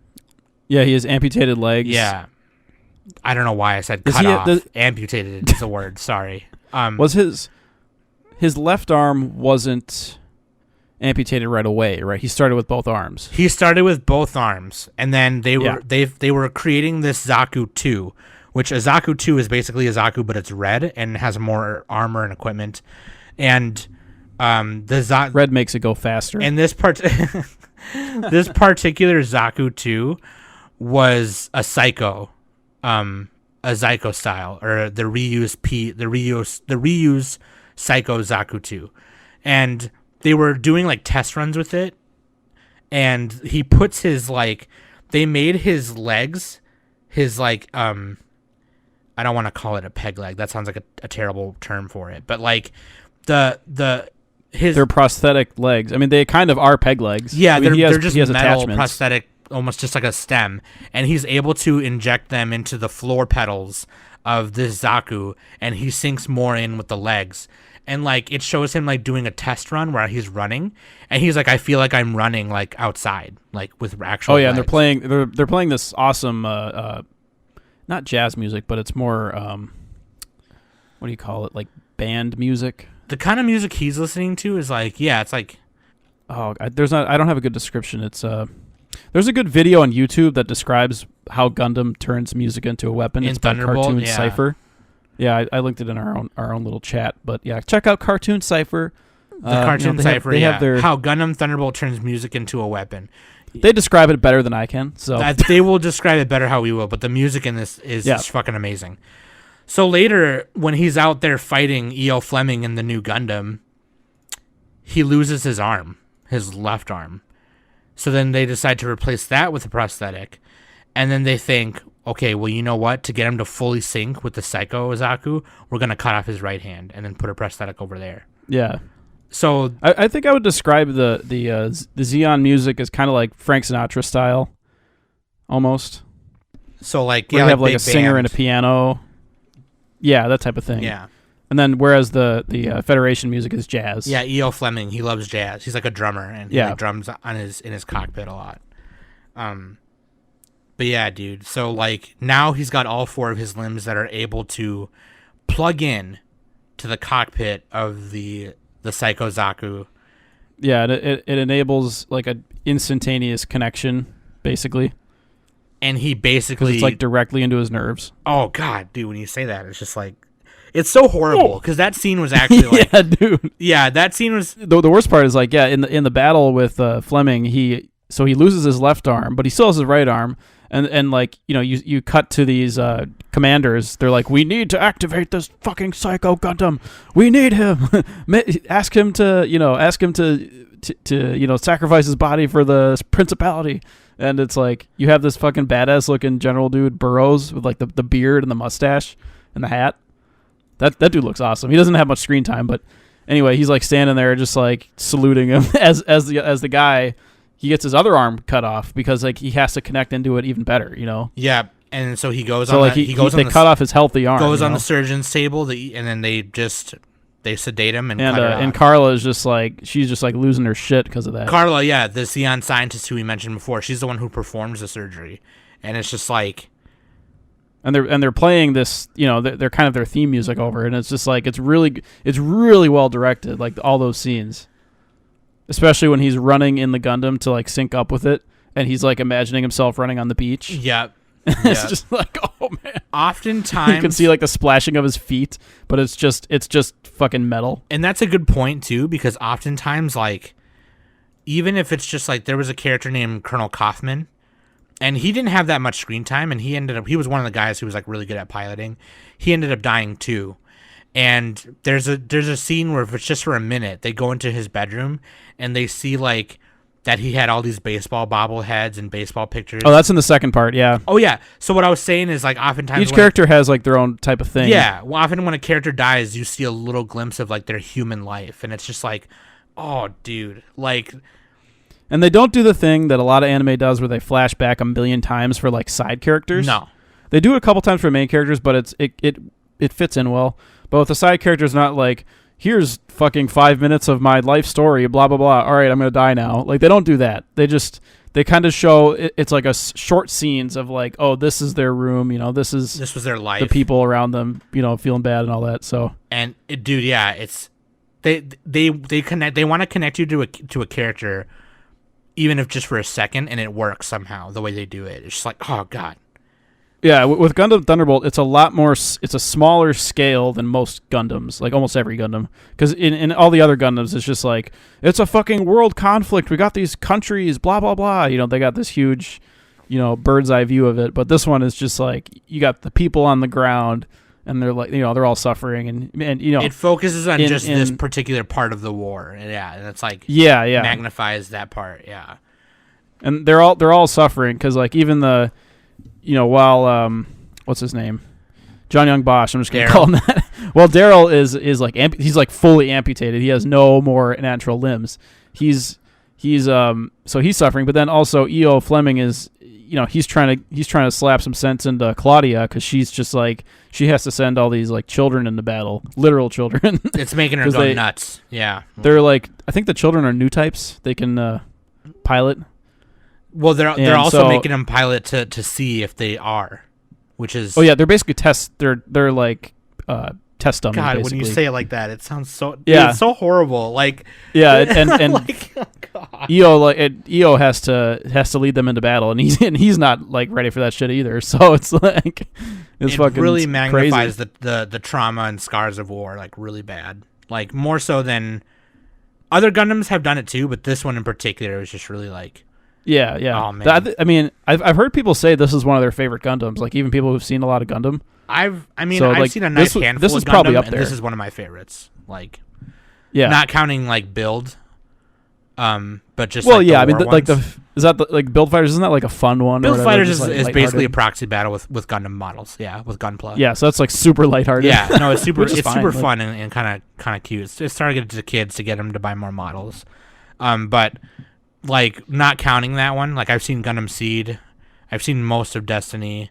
[SPEAKER 1] Yeah, he has amputated legs.
[SPEAKER 2] Yeah, I don't know why I said cut off. Amputated is a word. Sorry.
[SPEAKER 1] Was his left arm wasn't amputated right away, right? He started with both arms.
[SPEAKER 2] He started with both arms, and then they were creating this Zaku 2, which a Zaku 2 is basically a Zaku, but it's red and has more armor and equipment. And
[SPEAKER 1] red makes it go faster.
[SPEAKER 2] And this this particular Zaku 2 was a Psycho style, or the reuse Psycho Zaku 2. And they were doing like test runs with it, and he puts his they made his legs, his I don't want to call it a peg leg. That sounds like a terrible term for it, but like they're prosthetic legs. I mean, they kind of are peg legs. Yeah,
[SPEAKER 1] I mean,
[SPEAKER 2] they're just metal prosthetic, almost just like a stem, and he's able to inject them into the floor pedals of this Zaku, and he sinks more in with the legs. And like it shows him like doing a test run where he's running, and he's like, I feel like I'm running like outside, like with actual.
[SPEAKER 1] Oh yeah,
[SPEAKER 2] legs.
[SPEAKER 1] And they're playing this awesome, not jazz music, but it's more what do you call it? Like band music.
[SPEAKER 2] The kind of music he's listening to is like, yeah, it's like.
[SPEAKER 1] I don't have a good description. It's there's a good video on YouTube that describes how Gundam turns music into a weapon. It's by Cartoon Cypher. Yeah, I linked it in our own little chat. But yeah, check out Cartoon Cypher.
[SPEAKER 2] The Cartoon Cypher, how Gundam Thunderbolt turns music into a weapon.
[SPEAKER 1] They describe it better than I can. So
[SPEAKER 2] they will describe it better how we will, but the music in this is just fucking amazing. So later, when he's out there fighting E.O. Fleming in the new Gundam, he loses his arm, his left arm. So then they decide to replace that with a prosthetic. And then they think, okay, well, you know what? To get him to fully sync with the Psycho Zaku, we're going to cut off his right hand and then put a prosthetic over there.
[SPEAKER 1] Yeah.
[SPEAKER 2] So
[SPEAKER 1] I think I would describe the Zeon music as kind of like Frank Sinatra style, almost.
[SPEAKER 2] So like,
[SPEAKER 1] you have like a singer and a piano. Yeah, that type of thing.
[SPEAKER 2] Yeah.
[SPEAKER 1] And then whereas the Federation music is jazz.
[SPEAKER 2] Yeah, E.O. Fleming, he loves jazz. He's like a drummer, and he like drums on in his cockpit a lot. But yeah, dude. So like now he's got all four of his limbs that are able to plug in to the cockpit of the Psycho Zaku.
[SPEAKER 1] Yeah, it enables like an instantaneous connection, basically.
[SPEAKER 2] And he basically
[SPEAKER 1] it's like directly into his nerves.
[SPEAKER 2] Oh god, dude! When you say that, it's just like it's so horrible because that scene was actually like
[SPEAKER 1] yeah, dude.
[SPEAKER 2] Yeah, that scene was
[SPEAKER 1] the worst part is like in the battle with Fleming, he loses his left arm, but he still has his right arm. And like, you know, you cut to these commanders. They're like, we need to activate this fucking Psycho Gundam. We need him. ask him to sacrifice his body for the principality. And it's like you have this fucking badass looking general dude, Burroughs, with like the beard and the mustache and the hat. That dude looks awesome. He doesn't have much screen time, but anyway, he's like standing there just like saluting him as the guy. He gets his other arm cut off because like he has to connect into it even better, you know.
[SPEAKER 2] Yeah, and so he goes
[SPEAKER 1] on. So like they cut off his healthy arm.
[SPEAKER 2] Goes on the surgeon's table, and then they sedate him and cut it off.
[SPEAKER 1] And Carla is just like she's just like losing her shit because of that.
[SPEAKER 2] Carla, yeah, the Zeon scientist who we mentioned before, she's the one who performs the surgery, and it's just like.
[SPEAKER 1] And they're playing this, you know, they're kind of their theme music over it, and it's just like it's really well directed, like all those scenes. Especially when he's running in the Gundam to like sync up with it, and he's like imagining himself running on the beach.
[SPEAKER 2] Yeah,
[SPEAKER 1] it's just like, oh man.
[SPEAKER 2] Oftentimes
[SPEAKER 1] you can see like the splashing of his feet, but it's just fucking metal.
[SPEAKER 2] And that's a good point too, because oftentimes like, even if it's just like there was a character named Colonel Kaufman, and he didn't have that much screen time, and he was one of the guys who was like really good at piloting. He ended up dying too. And there's a scene where if it's just for a minute, they go into his bedroom and they see like that he had all these baseball bobbleheads and baseball pictures.
[SPEAKER 1] Oh, that's in the second part, yeah.
[SPEAKER 2] Oh yeah. So what I was saying is like oftentimes
[SPEAKER 1] each character has like their own type of thing.
[SPEAKER 2] Yeah. Well, often when a character dies, you see a little glimpse of like their human life, and it's just like, oh, dude, like.
[SPEAKER 1] And they don't do the thing that a lot of anime does where they flash back a million times for like side characters.
[SPEAKER 2] No.
[SPEAKER 1] They do it a couple times for main characters, but it fits in well. But with the side characters, not like here's fucking 5 minutes of my life story, blah blah blah. All right, I'm gonna die now. Like they don't do that. They kind of show it's like short scenes of like, oh, this is their room, this
[SPEAKER 2] was their life,
[SPEAKER 1] the people around them, feeling bad and all that. So
[SPEAKER 2] and dude, yeah, it's they connect. They want to connect you to a character, even if just for a second, and it works somehow the way they do it. It's just like, oh god.
[SPEAKER 1] Yeah, with Gundam Thunderbolt, it's a lot more. It's a smaller scale than most Gundams, like almost every Gundam. Because in all the other Gundams, it's just like it's a fucking world conflict. We got these countries, blah blah blah. They got this huge, bird's eye view of it. But this one is just like you got the people on the ground, and they're like, they're all suffering, and
[SPEAKER 2] it focuses on just this particular part of the war, and it's like magnifies that part,
[SPEAKER 1] and they're all suffering because like even the. While what's his name, John Young Bosch, I'm just gonna call him that. Well, Daryl is like he's like fully amputated. He has no more natural limbs. He's so he's suffering. But then also E.O. Fleming is he's trying to slap some sense into Claudia because she's just like she has to send all these like children into battle, literal children.
[SPEAKER 2] It's making her go nuts. Yeah,
[SPEAKER 1] they're like I think the children are new types. They can pilot.
[SPEAKER 2] Well, they're also making them pilot to see if they are, which is
[SPEAKER 1] they're basically test. They're like test dummies.
[SPEAKER 2] God,
[SPEAKER 1] basically.
[SPEAKER 2] when you say it like that, it sounds so it's so horrible. Like
[SPEAKER 1] and
[SPEAKER 2] like, oh God.
[SPEAKER 1] EO has to lead them into battle, and he's not like ready for that shit either. So it's like it fucking
[SPEAKER 2] really magnifies
[SPEAKER 1] crazy.
[SPEAKER 2] the trauma and scars of war like really bad, like more so than other Gundams have done it too, but this one in particular was just really like.
[SPEAKER 1] Yeah.
[SPEAKER 2] Oh, man.
[SPEAKER 1] I mean, I've heard people say this is one of their favorite Gundams. Like even people who've seen a lot of Gundam.
[SPEAKER 2] I've seen a nice handful
[SPEAKER 1] this
[SPEAKER 2] of
[SPEAKER 1] is
[SPEAKER 2] Gundam,
[SPEAKER 1] probably up there.
[SPEAKER 2] And this is one of my favorites. Like,
[SPEAKER 1] not
[SPEAKER 2] counting like build, but just
[SPEAKER 1] well,
[SPEAKER 2] like
[SPEAKER 1] yeah. I
[SPEAKER 2] the
[SPEAKER 1] mean, like Build Fighters isn't that like a fun one?
[SPEAKER 2] Build Fighters
[SPEAKER 1] like
[SPEAKER 2] is basically a proxy battle with Gundam models. Yeah, with Gunpla.
[SPEAKER 1] Yeah, so that's like super lighthearted.
[SPEAKER 2] Yeah, no, it's super. It's
[SPEAKER 1] fine,
[SPEAKER 2] super fun and kind of cute. It's targeted to kids to get them to buy more models, but. Like, not counting that one, like, I've seen Gundam Seed, I've seen most of Destiny,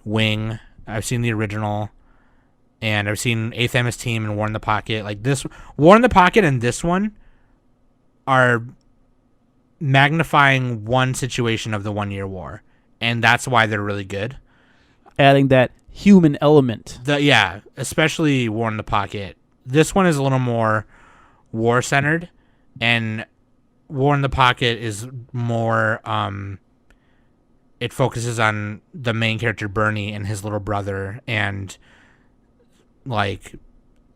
[SPEAKER 2] Wing, I've seen the original, and I've seen 8th MS Team and War in the Pocket. Like, this, War in the Pocket and this one are magnifying one situation of the 1 year war, and that's why they're really good.
[SPEAKER 1] Adding that human element.
[SPEAKER 2] Especially War in the Pocket. This one is a little more war-centered, and War in the Pocket is more it focuses on the main character Bernie and his little brother and like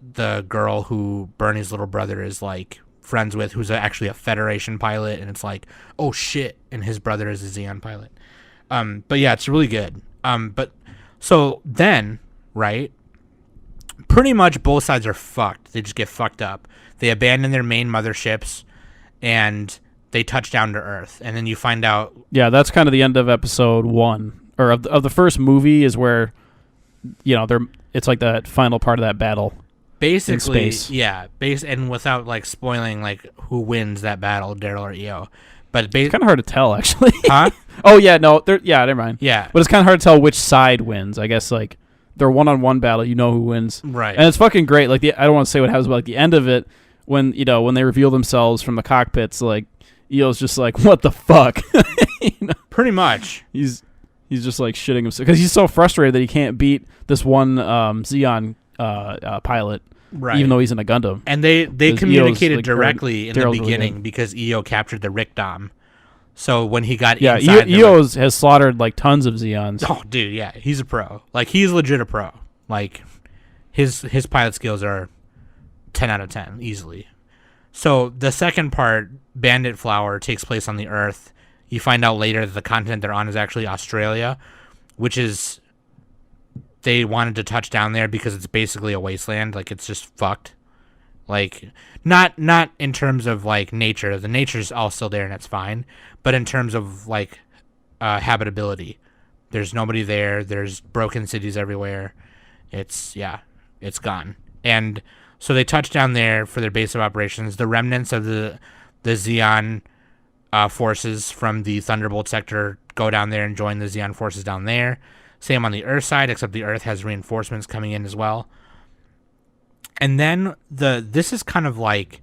[SPEAKER 2] the girl who Bernie's little brother is like friends with, who's actually a Federation pilot, and it's like, oh shit, and his brother is a Zeon pilot. But yeah, it's really good. But so then, right, pretty much both sides are fucked. They just get fucked up. They abandon their main motherships and they touch down to Earth, and then you find out. Yeah,
[SPEAKER 1] that's kind of the end of episode 1, or of the first movie is where, it's like that final part of that battle.
[SPEAKER 2] Basically,
[SPEAKER 1] in space.
[SPEAKER 2] Yeah, and without like spoiling like who wins that battle, Daryl or EO, but
[SPEAKER 1] it's kind of hard to tell actually.
[SPEAKER 2] Huh?
[SPEAKER 1] Oh yeah, no, never mind.
[SPEAKER 2] Yeah,
[SPEAKER 1] but it's kind of hard to tell which side wins. I guess like their one-on-one battle, who wins,
[SPEAKER 2] right?
[SPEAKER 1] And it's fucking great. Like I don't want to say what happens, but like the end of it. When they reveal themselves from the cockpits, like EO's just like, what the fuck?
[SPEAKER 2] Pretty much.
[SPEAKER 1] He's just like shitting himself because he's so frustrated that he can't beat this one Zeon pilot,
[SPEAKER 2] right?
[SPEAKER 1] Even though he's in a Gundam.
[SPEAKER 2] And they communicated like, directly in
[SPEAKER 1] Daryl's
[SPEAKER 2] the beginning
[SPEAKER 1] really
[SPEAKER 2] because EO captured the Rickdom. So when he got inside,
[SPEAKER 1] EO has slaughtered like tons of Zeons.
[SPEAKER 2] Oh, dude, yeah, he's a pro. Like he's legit a pro. Like his pilot skills are 10 out of 10 easily. So the second part, Bandit Flower, takes place on the Earth. You find out later that the continent they're on is actually Australia, which is they wanted to touch down there because it's basically a wasteland. Like it's just fucked. Like not in terms of like nature. The nature's all still there and it's fine. But in terms of like habitability, there's nobody there. There's broken cities everywhere. It's gone. And so they touch down there for their base of operations. The remnants of the Zeon forces from the Thunderbolt Sector go down there and join the Zeon forces down there. Same on the Earth side, except the Earth has reinforcements coming in as well. And then this is kind of like,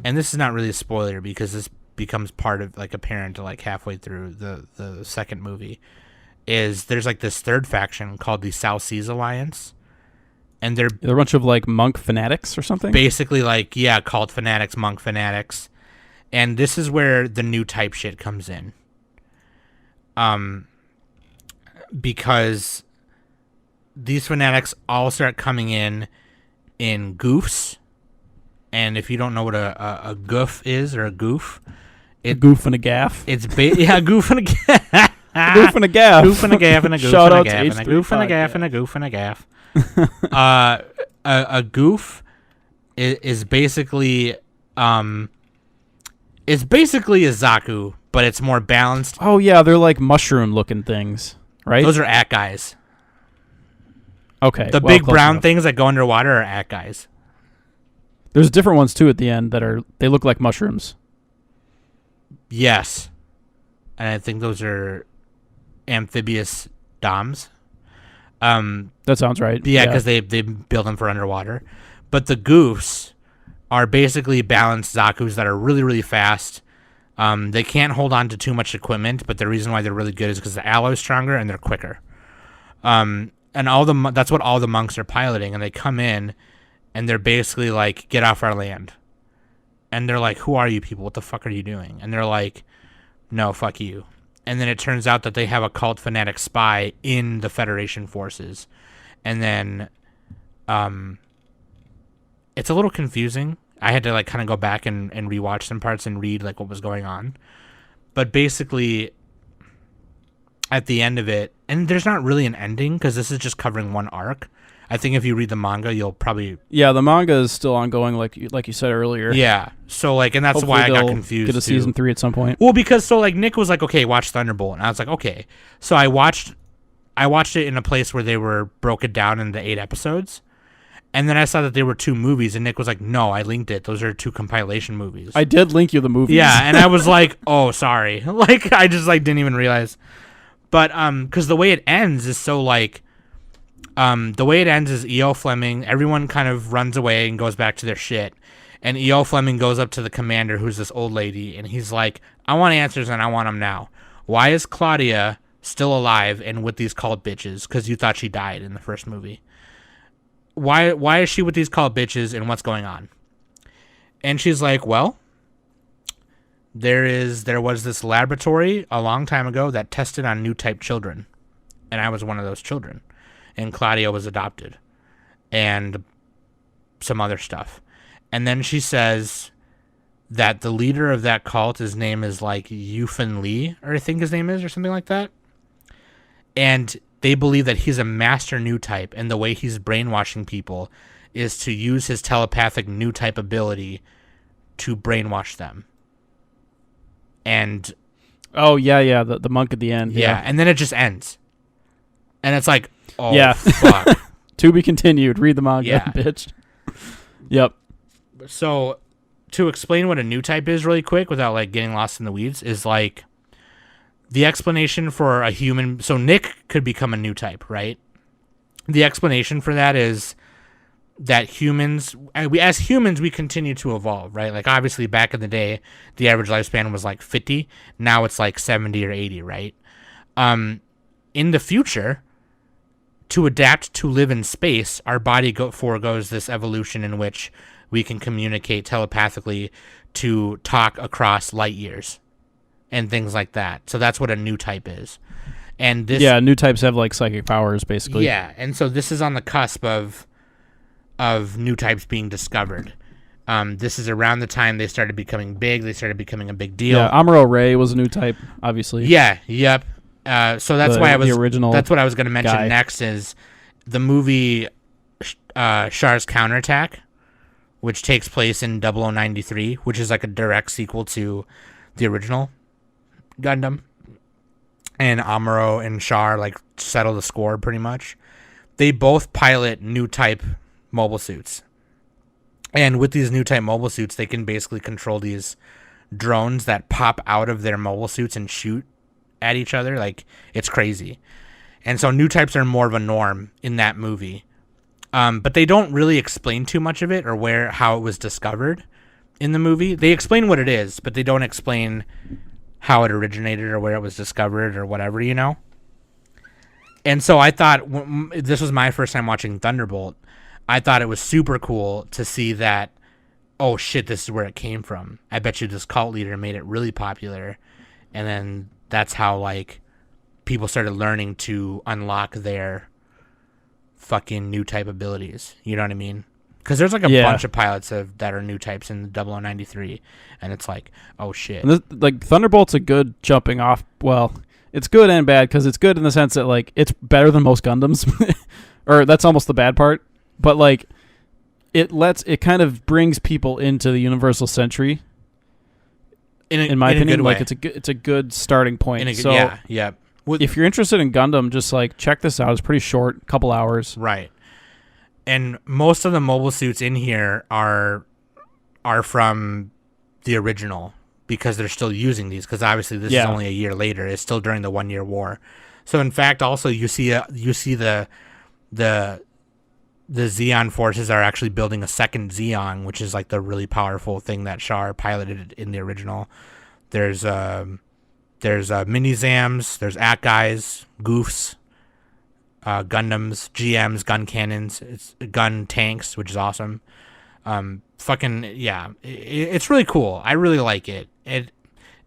[SPEAKER 2] and this is not really a spoiler because this becomes part of like apparent to like halfway through the second movie, is there's like this third faction called the South Seas Alliance, and they're
[SPEAKER 1] a bunch of like monk fanatics or something.
[SPEAKER 2] Basically, like cult fanatics, monk fanatics, and this is where the new type shit comes in. Because these fanatics all start coming in goofs, and if you don't know what a goof is or a goof,
[SPEAKER 1] A goof and a gaff.
[SPEAKER 2] It's a goof and a gaff.
[SPEAKER 1] Goof and a gaff.
[SPEAKER 2] Goof and a gaff and a goof
[SPEAKER 1] Shout
[SPEAKER 2] and a
[SPEAKER 1] out
[SPEAKER 2] gaff
[SPEAKER 1] to
[SPEAKER 2] and a goof and a gaff and a goof and a gaff. A goof is basically it's basically a Zaku, but it's more balanced.
[SPEAKER 1] Oh yeah, they're like mushroom looking things, right?
[SPEAKER 2] Those are at guys.
[SPEAKER 1] Okay.
[SPEAKER 2] The big brown things that go underwater are at guys.
[SPEAKER 1] There's different ones too at the end they look like mushrooms.
[SPEAKER 2] Yes. And I think those are amphibious doms.
[SPEAKER 1] That sounds right.
[SPEAKER 2] Yeah, because they build them for underwater. But the goofs are basically balanced Zakus that are really, really fast. They can't hold on to too much equipment, but the reason why they're really good is because the alloy's stronger and they're quicker. And that's what all the monks are piloting, and they come in and they're basically like, get off our land. And they're like, who are you people? What the fuck are you doing? And they're like, no, fuck you. And then it turns out that they have a cult fanatic spy in the Federation forces. And then it's a little confusing. I had to like kind of go back and rewatch some parts and read like what was going on. But basically, at the end of it, and there's not really an ending because this is just covering one arc. I think if you read the manga, you'll probably...
[SPEAKER 1] Yeah, the manga is still ongoing, like you said earlier.
[SPEAKER 2] Yeah, so like, and that's
[SPEAKER 1] Hopefully
[SPEAKER 2] why I got confused.
[SPEAKER 1] Get a season 3 at some point.
[SPEAKER 2] Well, because so like Nick was like, okay, watch Thunderbolt, and I was like, okay. So I watched it in a place where they were broken down into 8 episodes, and then I saw that there were 2 movies, and Nick was like, no, I linked it. Those are 2 compilation movies.
[SPEAKER 1] I did link you the movies.
[SPEAKER 2] Yeah, and I was like, oh, sorry. Like I just like didn't even realize. But because the way it ends is so like. The way it ends is E.O. Fleming, everyone kind of runs away and goes back to their shit. And E.O. Fleming goes up to the commander, who's this old lady, and he's like, I want answers and I want them now. Why is Claudia still alive and with these cult bitches? Because you thought she died in the first movie. Why is she with these cult bitches and what's going on? And she's like, well, there was this laboratory a long time ago that tested on new type children. And I was one of those children. And Claudia was adopted, and some other stuff. And then she says that the leader of that cult, his name is like Yufan Lee, or I think his name is, or something like that. And they believe that he's a master new type, and the way he's brainwashing people is to use his telepathic new type ability to brainwash them. And
[SPEAKER 1] oh yeah, the monk at the end.
[SPEAKER 2] Yeah, and then it just ends. And it's like, oh,
[SPEAKER 1] yeah.
[SPEAKER 2] Fuck.
[SPEAKER 1] To be continued. Read the manga, bitch. Yep.
[SPEAKER 2] So, to explain what a new type is really quick without, like, getting lost in the weeds is, like, the explanation for a human... So, Nick could become a new type, right? The explanation for that is that humans... As humans, we continue to evolve, right? Like, obviously, back in the day, the average lifespan was, like, 50. Now it's, like, 70 or 80, right? In the future... To adapt to live in space, our body foregoes this evolution in which we can communicate telepathically to talk across light years and things like that. So that's what a new type is. And this,
[SPEAKER 1] yeah, new types have like psychic powers, basically.
[SPEAKER 2] Yeah, and so this is on the cusp of new types being discovered. This is around the time they started becoming big. They started becoming a big deal.
[SPEAKER 1] Yeah, Amuro Ray was a new type, obviously.
[SPEAKER 2] Yeah, yep. So that's why
[SPEAKER 1] the original.
[SPEAKER 2] That's what I was going to mention
[SPEAKER 1] guy.
[SPEAKER 2] next is the movie Char's Counterattack, which takes place in 0093, which is like a direct sequel to the original Gundam. And Amuro and Char like settle the score pretty much. They both pilot new type mobile suits. And with these new type mobile suits, they can basically control these drones that pop out of their mobile suits and shoot at each other. Like, it's crazy. And so new types are more of a norm in that movie. But they don't really explain too much of it or how it was discovered in the movie. They explain what it is, but they don't explain how it originated or where it was discovered or whatever, you know? And so I thought, this was my first time watching Thunderbolt, I thought it was super cool to see that, oh shit, this is where it came from. I bet you this cult leader made it really popular. And then that's how, like, people started learning to unlock their fucking new type abilities. You know what I mean? Because there's like a bunch of pilots that are new types in the 0093, and it's like, oh shit.
[SPEAKER 1] Like Thunderbolt's a good jumping off. Well, it's good and bad because it's good in the sense that like it's better than most Gundams, or that's almost the bad part. But like, it kind of brings people into the Universal Century. In my opinion, like it's a good starting point.
[SPEAKER 2] Yeah.
[SPEAKER 1] If you're interested in Gundam, just like check this out. It's pretty short, couple hours.
[SPEAKER 2] Right. And most of the mobile suits in here are from the original because they're still using these. Because obviously this is only a year later. It's still during the 1 year war. So in fact, also you see the Zeon forces are actually building a second Zeon, which is like the really powerful thing that Char piloted in the original. There's mini Zams, there's At-Guys, Goofs, Gundams, GMs, gun cannons, it's gun tanks, which is awesome. It's really cool. I really like it.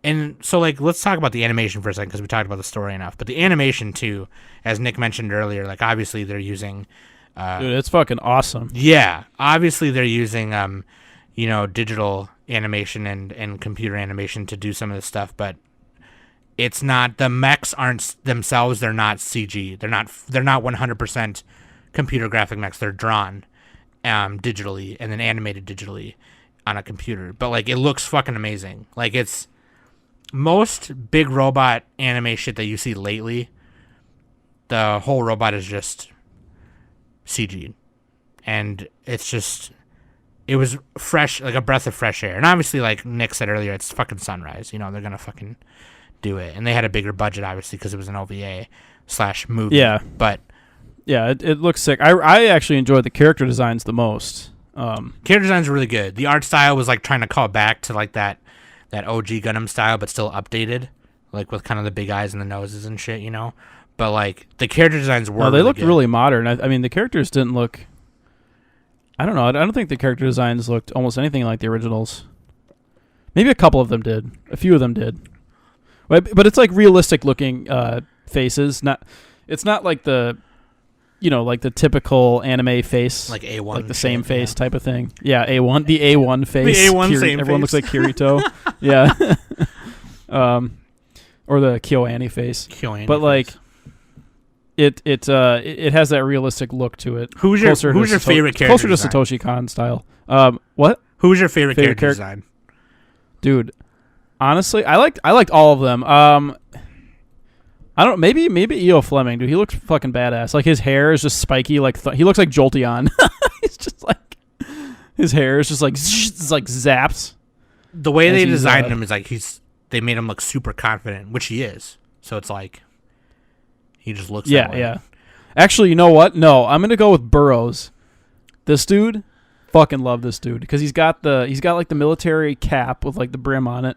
[SPEAKER 2] And so like let's talk about the animation for a second because we talked about the story enough. But the animation too, as Nick mentioned earlier, like obviously they're using.
[SPEAKER 1] Dude, it's fucking awesome.
[SPEAKER 2] Yeah, obviously they're using digital animation and computer animation to do some of this stuff, but it's not, the mechs aren't themselves, they're not CG. They're not 100% computer graphic mechs. They're drawn digitally and then animated digitally on a computer. But like it looks fucking amazing. Like it's most big robot anime shit that you see lately, the whole robot is just CG. And it's just, it was fresh, like a breath of fresh air. And obviously, like Nick said earlier, it's fucking Sunrise. You know, they're gonna fucking do it. And they had a bigger budget, obviously, because it was an OVA/movie.
[SPEAKER 1] Yeah.
[SPEAKER 2] But
[SPEAKER 1] yeah, it looks sick. I actually enjoyed the character designs the most.
[SPEAKER 2] Character designs are really good. The art style was like trying to call back to like that OG Gundam style, but still updated, like with kind of the big eyes and the noses and shit, you know. But like the character designs were,
[SPEAKER 1] they looked
[SPEAKER 2] good.
[SPEAKER 1] really modern. I mean, the characters didn't look. I don't know. I don't think the character designs looked almost anything like the originals. Maybe a couple of them did. A few of them did. But it's like realistic looking faces. It's not like the, like the typical anime face,
[SPEAKER 2] like A1,
[SPEAKER 1] like the same face type of thing. Yeah, A1, the A1 face.
[SPEAKER 2] The A1 same
[SPEAKER 1] everyone
[SPEAKER 2] face.
[SPEAKER 1] looks like Kirito. Yeah. Or the KyoAni face. But like, it has that realistic look to it.
[SPEAKER 2] Who's your favorite character?
[SPEAKER 1] Closer to Satoshi Kon style. What?
[SPEAKER 2] Who's your favorite character design?
[SPEAKER 1] Dude, honestly, I liked all of them. I don't. Maybe E.O. Fleming, dude. He looks fucking badass. Like his hair is just spiky. Like he looks like Jolteon. He's just like, his hair is just like zaps.
[SPEAKER 2] The way they designed him is like they made him look super confident, which he is. So it's like he just looks. that way.
[SPEAKER 1] Yeah. Actually, you know what? No, I'm gonna go with Burroughs. This dude, fucking love this dude because he's got like the military cap with like the brim on it,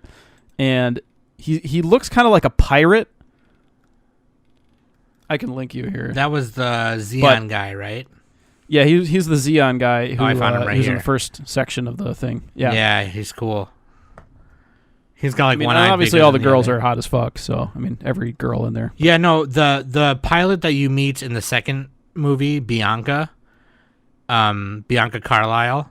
[SPEAKER 1] and he looks kind of like a pirate. I can link you here.
[SPEAKER 2] That was the Zeon guy, right?
[SPEAKER 1] Yeah, he's the Zeon guy who
[SPEAKER 2] I found him right
[SPEAKER 1] who's
[SPEAKER 2] here.
[SPEAKER 1] in the first section of the thing. Yeah,
[SPEAKER 2] he's cool. He's got like one eye.
[SPEAKER 1] Obviously, all the girls are hot as fuck. So I mean, every girl in there.
[SPEAKER 2] Yeah, no, the pilot that you meet in the second movie, Bianca Carlisle.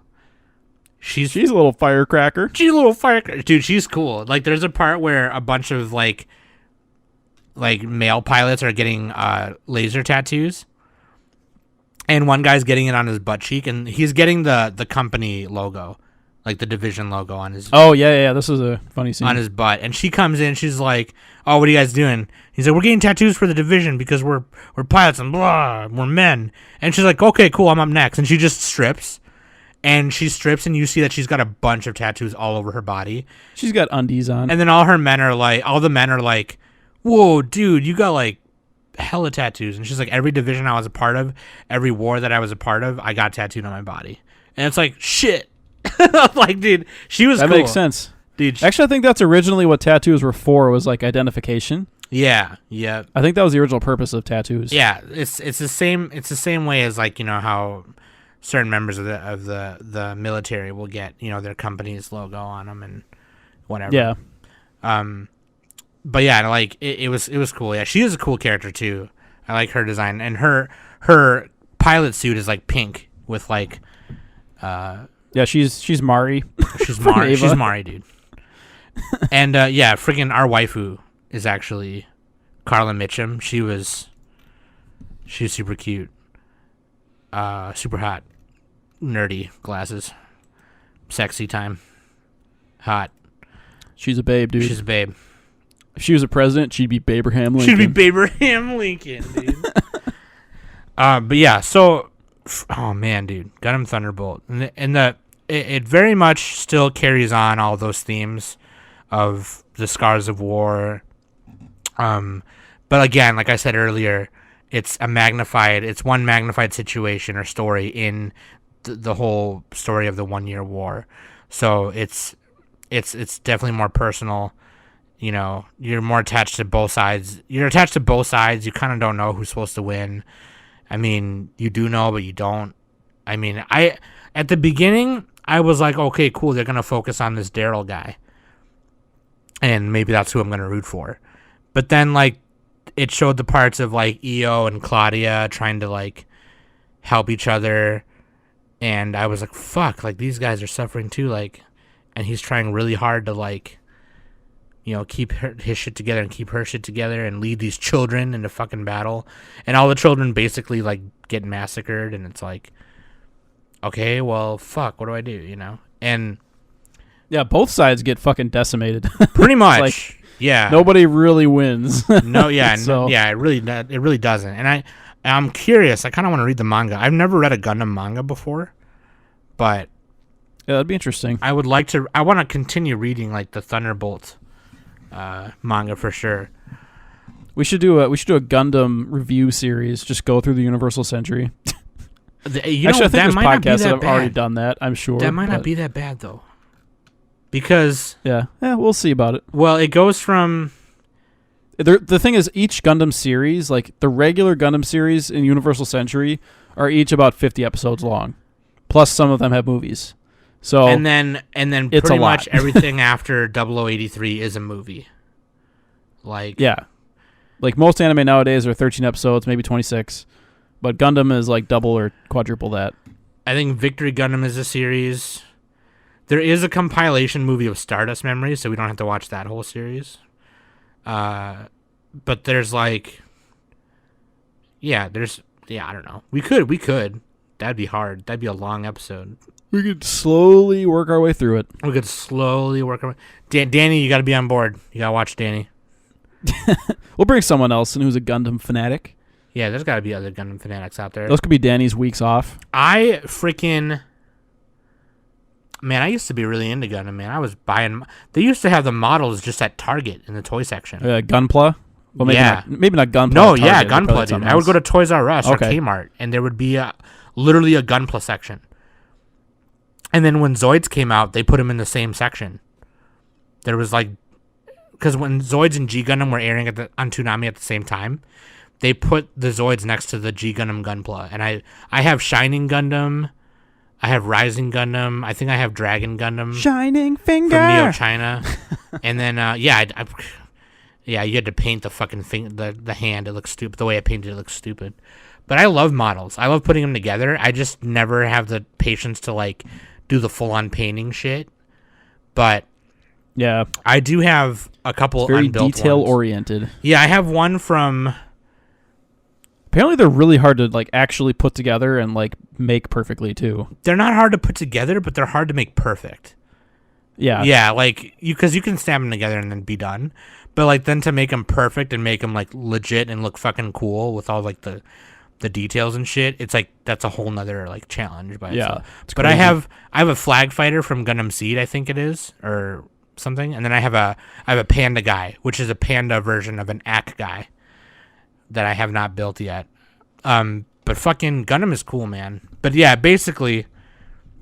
[SPEAKER 2] She's
[SPEAKER 1] a little firecracker.
[SPEAKER 2] She's a little firecracker, dude. She's cool. Like, there's a part where a bunch of like male pilots are getting laser tattoos, and one guy's getting it on his butt cheek, and he's getting the company logo, like the division logo on his.
[SPEAKER 1] Oh yeah. This is a funny scene
[SPEAKER 2] on his butt, and she comes in. She's like, "Oh, what are you guys doing?" He's like, "We're getting tattoos for the division because we're pilots and blah, we're men." And she's like, "Okay, cool, I'm up next." And she just strips. And she strips, and you see that she's got a bunch of tattoos all over her body.
[SPEAKER 1] She's got undies on.
[SPEAKER 2] And then all the men are like, "Whoa, dude, you got like hella tattoos. And she's like, every division I was a part of, every war that I was a part of, I got tattooed on my body. And it's like, shit. Like, dude, she was
[SPEAKER 1] That
[SPEAKER 2] cool.
[SPEAKER 1] makes sense.
[SPEAKER 2] Dude,
[SPEAKER 1] Actually, I think that's originally what tattoos were for, was like identification.
[SPEAKER 2] yeah.
[SPEAKER 1] I think that was the original purpose of tattoos.
[SPEAKER 2] Yeah, it's the same way as like, you know, how certain members of the military will get, you know, their company's logo on them and whatever.
[SPEAKER 1] Yeah.
[SPEAKER 2] But yeah, like it was cool. Yeah, she is a cool character too. I like her design, and her pilot suit is like pink with like
[SPEAKER 1] Yeah, she's Mari.
[SPEAKER 2] she's
[SPEAKER 1] From
[SPEAKER 2] Mari.
[SPEAKER 1] Ava.
[SPEAKER 2] She's Mari, dude. And yeah, freaking our waifu is actually Carla Mitchum. She's super cute. Super hot. Nerdy glasses. Sexy time. Hot.
[SPEAKER 1] She's a babe, dude.
[SPEAKER 2] She's a babe.
[SPEAKER 1] If she was a president, she'd be Abraham Lincoln.
[SPEAKER 2] She'd be Abraham Lincoln, dude. But yeah, so oh man, dude, Gundam Thunderbolt, and it very much still carries on all those themes of the scars of war. But again, like I said earlier, it's one magnified situation or story in the whole story of the 1 year war. So it's definitely more personal. You know, you're more attached to both sides. You're attached to both sides. You kind of don't know who's supposed to win. I mean, you do know, but you don't. I mean, at the beginning, I was like, okay, cool. They're going to focus on this Daryl guy. And maybe that's who I'm going to root for. But then, like, it showed the parts of, like, EO and Claudia trying to, like, help each other. And I was like, fuck, like, these guys are suffering too. Like, and he's trying really hard to, like, you know, keep his shit together and keep her shit together and lead these children into fucking battle. And all the children basically, like, get massacred. And it's like, okay, well, fuck, what do I do, you know? And
[SPEAKER 1] Yeah, both sides get fucking decimated.
[SPEAKER 2] pretty much,
[SPEAKER 1] like,
[SPEAKER 2] yeah.
[SPEAKER 1] Nobody really wins.
[SPEAKER 2] No, yeah,
[SPEAKER 1] So-
[SPEAKER 2] yeah, it really doesn't. And I'm curious. I kind of want to read the manga. I've never read a Gundam manga before, but
[SPEAKER 1] Yeah, that'd be interesting.
[SPEAKER 2] I would like to. I want to continue reading like the Thunderbolt manga for sure.
[SPEAKER 1] We should do a Gundam review series. Just go through the Universal Century.
[SPEAKER 2] You
[SPEAKER 1] Actually, I
[SPEAKER 2] know,
[SPEAKER 1] think
[SPEAKER 2] that
[SPEAKER 1] there's
[SPEAKER 2] might not be
[SPEAKER 1] podcasts that
[SPEAKER 2] that
[SPEAKER 1] have already
[SPEAKER 2] bad.
[SPEAKER 1] done that. I'm sure
[SPEAKER 2] That might not
[SPEAKER 1] but-
[SPEAKER 2] be that bad though, because
[SPEAKER 1] Yeah, we'll see about it.
[SPEAKER 2] well, it goes from
[SPEAKER 1] The thing is, each Gundam series, like the regular Gundam series in Universal Century, are each about 50 episodes long. Plus, some of them have movies. So
[SPEAKER 2] and then
[SPEAKER 1] it's
[SPEAKER 2] pretty
[SPEAKER 1] a
[SPEAKER 2] much
[SPEAKER 1] lot.
[SPEAKER 2] everything after 0083 is a movie. Like
[SPEAKER 1] yeah, like most anime nowadays are 13 episodes, maybe 26, but Gundam is like double or quadruple that.
[SPEAKER 2] I think Victory Gundam is a series. There is a compilation movie of Stardust Memories, so we don't have to watch that whole series. But there's like, I don't know. We could. That'd be hard. That'd be a long episode.
[SPEAKER 1] We could slowly work our way through it.
[SPEAKER 2] We could slowly work our way. Danny, you got to be on board. You got to watch Danny.
[SPEAKER 1] We'll bring someone else in who's a Gundam fanatic.
[SPEAKER 2] Yeah, there's got to be other Gundam fanatics out there.
[SPEAKER 1] Those could be Danny's weeks off.
[SPEAKER 2] I used to be really into Gundam, man. I was buying. They used to have the models just at Target in the toy section.
[SPEAKER 1] Gunpla? Well, maybe
[SPEAKER 2] Yeah.
[SPEAKER 1] maybe not Gunpla.
[SPEAKER 2] No,
[SPEAKER 1] at
[SPEAKER 2] yeah,
[SPEAKER 1] Target, but probably
[SPEAKER 2] Gunpla, dude.
[SPEAKER 1] something
[SPEAKER 2] I would
[SPEAKER 1] else.
[SPEAKER 2] go to Toys R Us
[SPEAKER 1] Okay.
[SPEAKER 2] or Kmart, and there would be literally a Gunpla section. And then when Zoids came out, they put them in the same section. There was like, because when Zoids and G Gundam were airing on Toonami at the same time, they put the Zoids next to the G Gundam Gunpla. And I have Shining Gundam, I have Rising Gundam, I think I have Dragon Gundam
[SPEAKER 1] Shining Finger
[SPEAKER 2] from Neo China. And then you had to paint the fucking the hand. It looks stupid. The way I painted it looks stupid. But I love models. I love putting them together. I just never have the patience to like do the full on painting shit. But
[SPEAKER 1] Yeah,
[SPEAKER 2] I do have a couple
[SPEAKER 1] very
[SPEAKER 2] unbuilt
[SPEAKER 1] detail
[SPEAKER 2] ones.
[SPEAKER 1] oriented.
[SPEAKER 2] Yeah, I have one from.
[SPEAKER 1] Apparently, they're really hard to like actually put together and like make perfectly too.
[SPEAKER 2] They're not hard to put together, but they're hard to make perfect.
[SPEAKER 1] Yeah,
[SPEAKER 2] Yeah, like because you can stab them together and then be done. But like then to make them perfect and make them like legit and look fucking cool with all like the details and shit, it's like that's a whole nother like challenge by
[SPEAKER 1] Yeah,
[SPEAKER 2] itself.
[SPEAKER 1] it's
[SPEAKER 2] But
[SPEAKER 1] crazy.
[SPEAKER 2] I have a flag fighter from Gundam Seed, I think it is, or something, and then I have a panda guy, which is a panda version of an Ak guy that I have not built yet. But fucking Gundam is cool, man. But yeah, basically,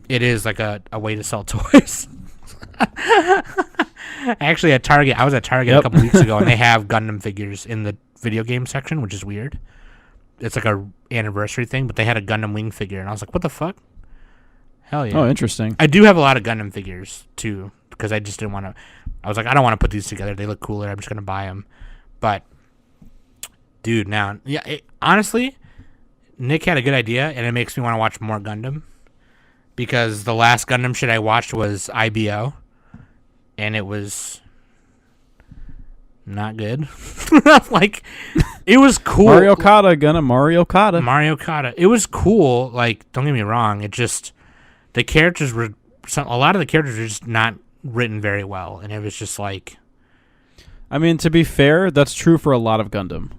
[SPEAKER 2] it is like a way to sell toys. Actually, I was at Target a couple weeks ago, and they have Gundam figures in the video game section, which is weird. It's like a anniversary thing, but they had a Gundam Wing figure, and I was like, what the fuck? Hell yeah.
[SPEAKER 1] Oh, interesting.
[SPEAKER 2] I do have a lot of Gundam figures, too, because I just didn't want to... I was like, I don't want to put these together. They look cooler. I'm just going to buy them. But, dude, now... Yeah, honestly, Nick had a good idea, and it makes me want to watch more Gundam. Because the last Gundam shit I watched was IBO, and it was... not good. Like, it was cool.
[SPEAKER 1] Mario Kata.
[SPEAKER 2] It was cool. Like, don't get me wrong. It just... The characters were... a lot of the characters were just not written very well. And it was just like...
[SPEAKER 1] I mean, to be fair, that's true for a lot of Gundam.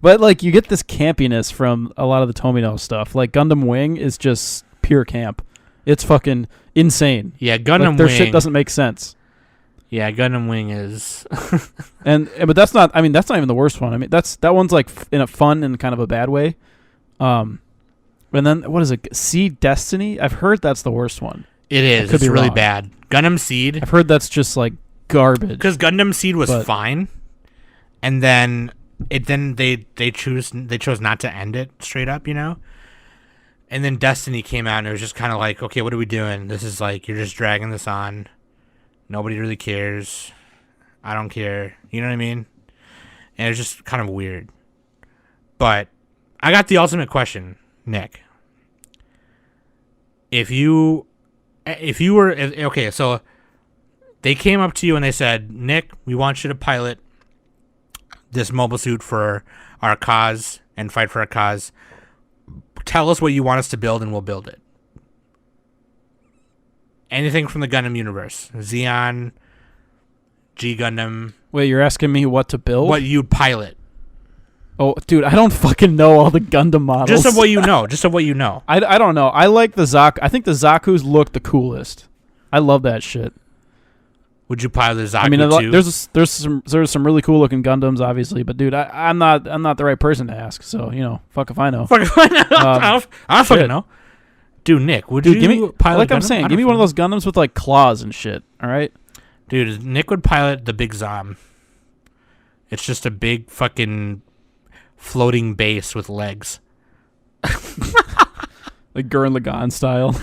[SPEAKER 1] But, like, you get this campiness from a lot of the Tomino stuff. Like, Gundam Wing is just pure camp. It's fucking insane.
[SPEAKER 2] Yeah, Gundam
[SPEAKER 1] like, their
[SPEAKER 2] Wing...
[SPEAKER 1] shit doesn't make sense.
[SPEAKER 2] Yeah, Gundam Wing is...
[SPEAKER 1] but that's not... I mean, that's not even the worst one. I mean, that one's, like, in a fun and kind of a bad way. And then, what is it? Seed Destiny? I've heard that's the worst one.
[SPEAKER 2] It is. It's really bad. Gundam Seed...
[SPEAKER 1] I've heard that's just, like, garbage.
[SPEAKER 2] Because Gundam Seed was fine. And then... they chose not to end it straight up, you know? And then Destiny came out, and it was just kind of like, okay, what are we doing? This is like, you're just dragging this on. Nobody really cares. I don't care. You know what I mean? And it's just kind of weird. But I got the ultimate question, Nick. Okay, so they came up to you and they said, Nick, we want you to pilot this mobile suit for our cause and fight for our cause. Tell us what you want us to build and we'll build it. Anything from the Gundam universe. Zeon, G Gundam.
[SPEAKER 1] Wait, you're asking me what to build?
[SPEAKER 2] What you'd pilot.
[SPEAKER 1] Oh, dude, I don't fucking know all the Gundam models.
[SPEAKER 2] Just of what you know.
[SPEAKER 1] I don't know. I like the Zaku. I think the Zaku's look the coolest. I love that shit.
[SPEAKER 2] Would you pilot the Zaku
[SPEAKER 1] I mean,
[SPEAKER 2] too?
[SPEAKER 1] there's some really cool looking Gundams, obviously, but dude, I'm not the right person to ask. So fuck if I know.
[SPEAKER 2] Fuck if I know. I don't fucking know. Dude, Nick, would you
[SPEAKER 1] give me
[SPEAKER 2] pilot?
[SPEAKER 1] Like
[SPEAKER 2] Gundam?
[SPEAKER 1] I'm saying, give me one of those Gundams with like claws and shit. All right,
[SPEAKER 2] dude. Nick would pilot the Big Zom. It's just a big fucking floating base with legs.
[SPEAKER 1] Like Gurren Lagann style.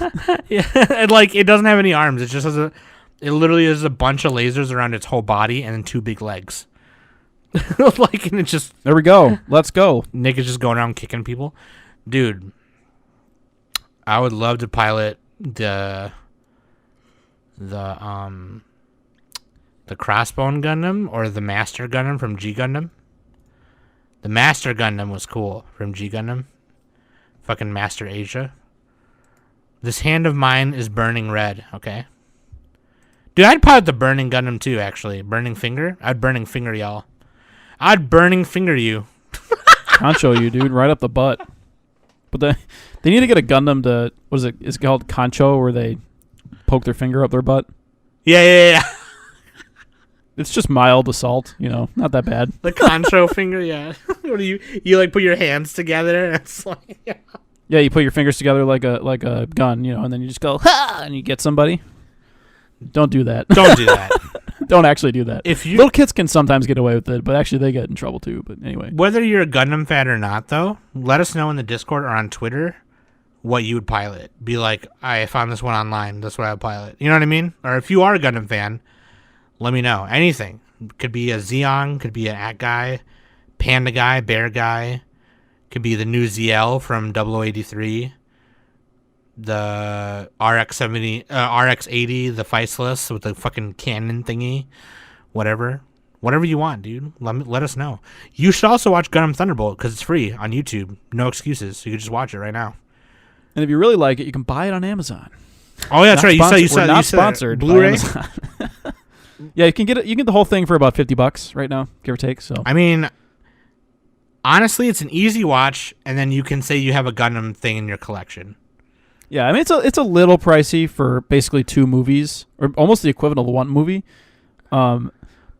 [SPEAKER 2] Yeah, and like it doesn't have any arms. It just has it literally is a bunch of lasers around its whole body and then two big legs. Like, and it just...
[SPEAKER 1] There we go. Let's go.
[SPEAKER 2] Nick is just going around kicking people. Dude, I would love to pilot the Crossbone Gundam or the Master Gundam from G Gundam. The Master Gundam was cool from G Gundam. Fucking Master Asia. This hand of mine is burning red, okay? Dude, I'd pilot the Burning Gundam too, actually. Burning Finger? I'd Burning Finger y'all. I'd Burning Finger you.
[SPEAKER 1] Concho you, dude, right up the butt. But they need to get a Gundam to, what is it? It's called Concho, where they poke their finger up their butt.
[SPEAKER 2] Yeah.
[SPEAKER 1] It's just mild assault, not that bad.
[SPEAKER 2] The Concho finger, yeah. What do you like put your hands together? And it's like, yeah.
[SPEAKER 1] Yeah, you put your fingers together like a gun, and then you just go, ha, and you get somebody. Don't do that.
[SPEAKER 2] Don't do that.
[SPEAKER 1] Don't actually do that.
[SPEAKER 2] If
[SPEAKER 1] little kids can sometimes get away with it, but actually they get in trouble too. But anyway,
[SPEAKER 2] whether you're a Gundam fan or not, though, let us know in the Discord or on Twitter what you would pilot. Be like, I found this one online. That's what I would pilot. You know what I mean? Or if you are a Gundam fan, let me know. Anything. Could be a Zeon. Could be an At guy, Panda guy, Bear guy. Could be the new ZL from 0083. The RX-80, the Faceless with the fucking cannon thingy. Whatever you want, dude. Let us know. You should also watch Gundam Thunderbolt because it's free on YouTube. No excuses. You can just watch it right now.
[SPEAKER 1] And if you really like it, you can buy it on Amazon.
[SPEAKER 2] Oh yeah, that's right.
[SPEAKER 1] You said not sponsored.
[SPEAKER 2] Blu-ray.
[SPEAKER 1] Yeah, you can get it. You can get the whole thing for about $50 right now, give or take. So
[SPEAKER 2] I mean, honestly, it's an easy watch, and then you can say you have a Gundam thing in your collection.
[SPEAKER 1] Yeah, I mean it's a little pricey for basically two movies, or almost the equivalent of one movie.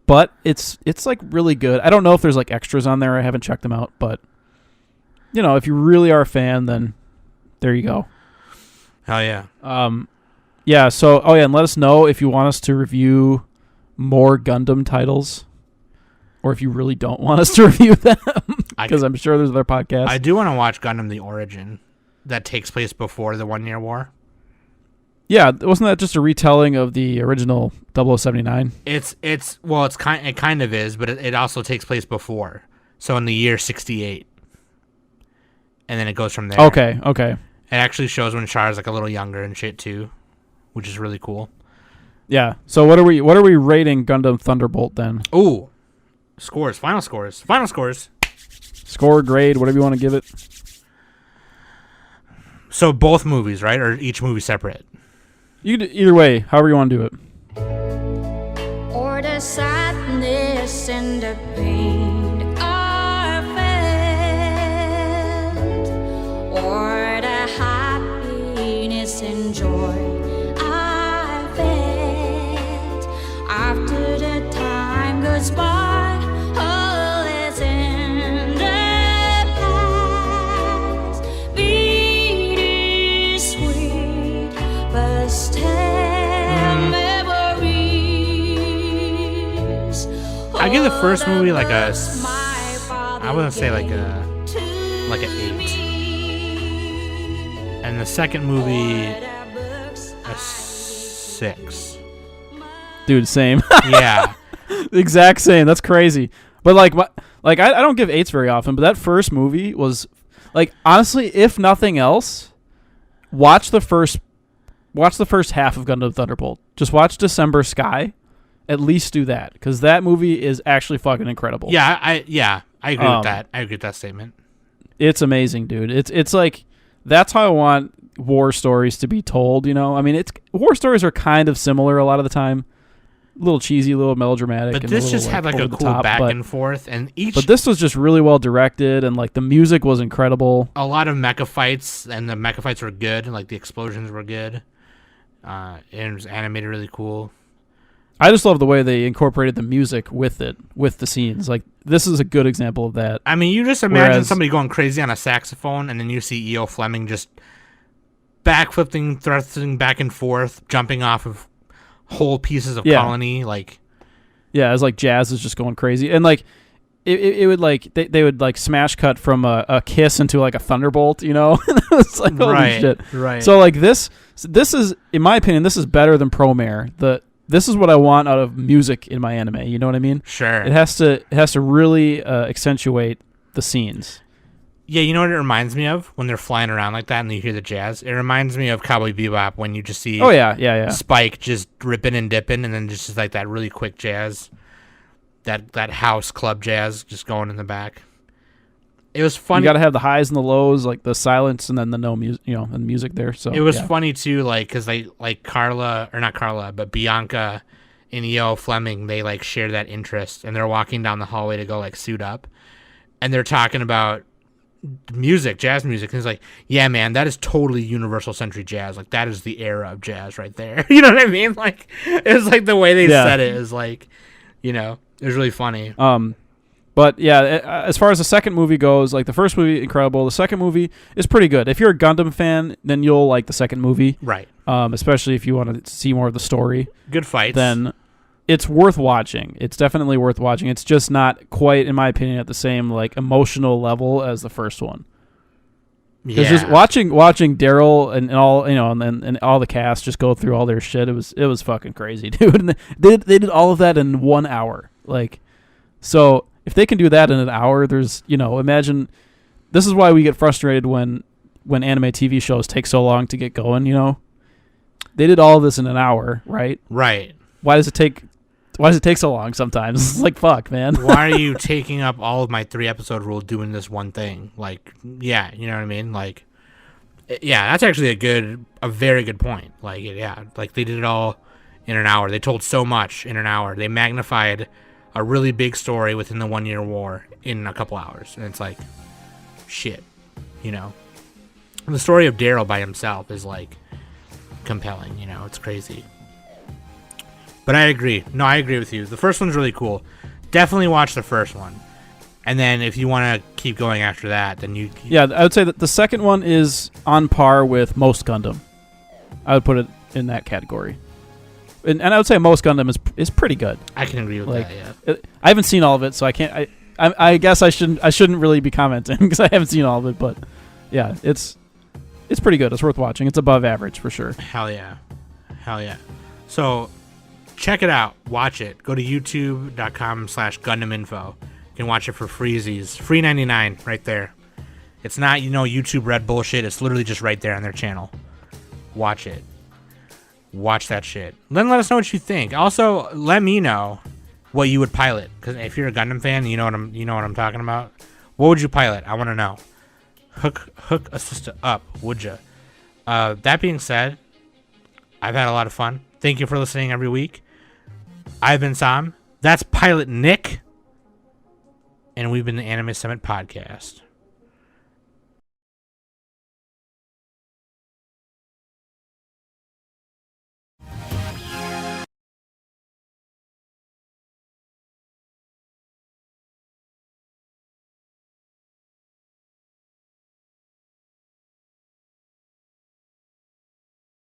[SPEAKER 1] but it's like really good. I don't know if there's like extras on there. I haven't checked them out, but if you really are a fan, then there you go.
[SPEAKER 2] Hell yeah.
[SPEAKER 1] Yeah. So and let us know if you want us to review more Gundam titles, or if you really don't want us to review them, because I'm sure there's other podcasts.
[SPEAKER 2] I do want to watch Gundam: The Origin, that takes place before the 1 Year War.
[SPEAKER 1] Yeah, wasn't that just a retelling of the original 0079?
[SPEAKER 2] It kind of is, but it also takes place before. So in the year 68. And then it goes from there.
[SPEAKER 1] Okay.
[SPEAKER 2] It actually shows when Char's like a little younger and shit too, which is really cool.
[SPEAKER 1] Yeah. So what are we rating Gundam Thunderbolt then?
[SPEAKER 2] Ooh. Final scores.
[SPEAKER 1] Score, grade, whatever you want to give it.
[SPEAKER 2] So both movies, right? Or each movie separate?
[SPEAKER 1] You can do either way, however you want to do it.
[SPEAKER 3] Or the sadness and the pain are felt, or the happiness and joy I felt after the time goes by. All is in the past. Bittersweet, but still memories.
[SPEAKER 2] I give the first movie like I wouldn't say like an 8, and the second movie a 6.
[SPEAKER 1] Dude, same.
[SPEAKER 2] Yeah.
[SPEAKER 1] Exact same. That's crazy. But I don't give 8s very often, but that first movie was like, honestly, if nothing else, watch the first half of Gundam Thunderbolt. Just watch December Sky. At least do that, because that movie is actually fucking incredible.
[SPEAKER 2] Yeah, I agree with that. I agree with that statement.
[SPEAKER 1] It's amazing, dude. It's like, that's how I want war stories to be told. I mean, war stories are kind of similar a lot of the time. A little cheesy, a little melodramatic.
[SPEAKER 2] But
[SPEAKER 1] and
[SPEAKER 2] this just had like a cool back and forth, and
[SPEAKER 1] But this was just really well directed, and like the music was incredible.
[SPEAKER 2] A lot of mecha fights, and the mecha fights were good, and like the explosions were good. It was animated really cool.
[SPEAKER 1] I just love the way they incorporated the music with the scenes. Like, this is a good example of that.
[SPEAKER 2] I mean, you just imagine somebody going crazy on a saxophone, and then you see E.O. Fleming just backflipping, thrusting back and forth, jumping off of whole pieces of colony. Like,
[SPEAKER 1] yeah, it's like jazz is just going crazy, and like it would like they would like smash cut from a kiss into like a thunderbolt. It's like holy shit.
[SPEAKER 2] Right.
[SPEAKER 1] So like this is, in my opinion, this is better than Promare. This is what I want out of music in my anime. You know what I mean?
[SPEAKER 2] Sure.
[SPEAKER 1] It has to really accentuate the scenes.
[SPEAKER 2] Yeah, you know what it reminds me of when they're flying around like that and you hear the jazz? It reminds me of Cowboy Bebop when you just see Spike just ripping and dipping, and then just like that really quick jazz, that house club jazz just going in the back. It was funny.
[SPEAKER 1] You got to have the highs and the lows, like the silence and then the no music, and music there. So
[SPEAKER 2] it was funny too, like because they like not Carla, but Bianca and E.O. Fleming, they like share that interest, and they're walking down the hallway to go like suit up, and they're talking about music, jazz music, and he's like, yeah, man, that is totally universal century jazz. Like, that is the era of jazz right there. You know what I mean? Like, it's like the way they said it is like, it was really funny.
[SPEAKER 1] But yeah, as far as the second movie goes, like the first movie, incredible. The second movie is pretty good. If you're a Gundam fan, then you'll like the second movie,
[SPEAKER 2] right?
[SPEAKER 1] Especially if you want to see more of the story.
[SPEAKER 2] Good fights.
[SPEAKER 1] Then it's worth watching. It's definitely worth watching. It's just not quite, in my opinion, at the same like emotional level as the first one. Because just watching Daryl and all, and all the cast just go through all their shit, it was fucking crazy, dude. And they did all of that in 1 hour, like, so. If they can do that in an hour, there's, imagine, this is why we get frustrated when anime TV shows take so long to get going, They did all of this in an hour, right?
[SPEAKER 2] Right.
[SPEAKER 1] Why does it take so long sometimes? It's like, fuck, man.
[SPEAKER 2] Why are you taking up all of my 3-episode rule doing this one thing? Like, yeah, you know what I mean? Like, yeah, that's actually a very good point. Like, yeah, like they did it all in an hour. They told so much in an hour. They magnified a really big story within the 1 year war in a couple hours. And it's like, shit, The story of Daryl by himself is like compelling, it's crazy. But I agree. No, I agree with you. The first one's really cool. Definitely watch the first one. And then if you want to keep going after that, then you...
[SPEAKER 1] Yeah, I would say that the second one is on par with most Gundam. I would put it in that category. And I would say most Gundam is pretty good.
[SPEAKER 2] I can agree with
[SPEAKER 1] Like,
[SPEAKER 2] that, yeah.
[SPEAKER 1] I haven't seen all of it, so I can't... I guess I shouldn't really be commenting because I haven't seen all of it, but yeah, it's pretty good. It's worth watching. It's above average for sure.
[SPEAKER 2] Hell yeah. Hell yeah. So, check it out. Watch it. Go to youtube.com/GundamInfo. You can watch it for freezies. Free 99 right there. It's not, YouTube Red bullshit. It's literally just right there on their channel. Watch it. Watch that shit. Then let us know what you think. Also, let me know what you would pilot. Because if you're a Gundam fan, you know what I'm talking about. What would you pilot? I want to know. Hook a sister up, would ya? That being said, I've had a lot of fun. Thank you for listening every week. I've been Sam. That's Pilot Nick. And we've been the Anime Summit Podcast.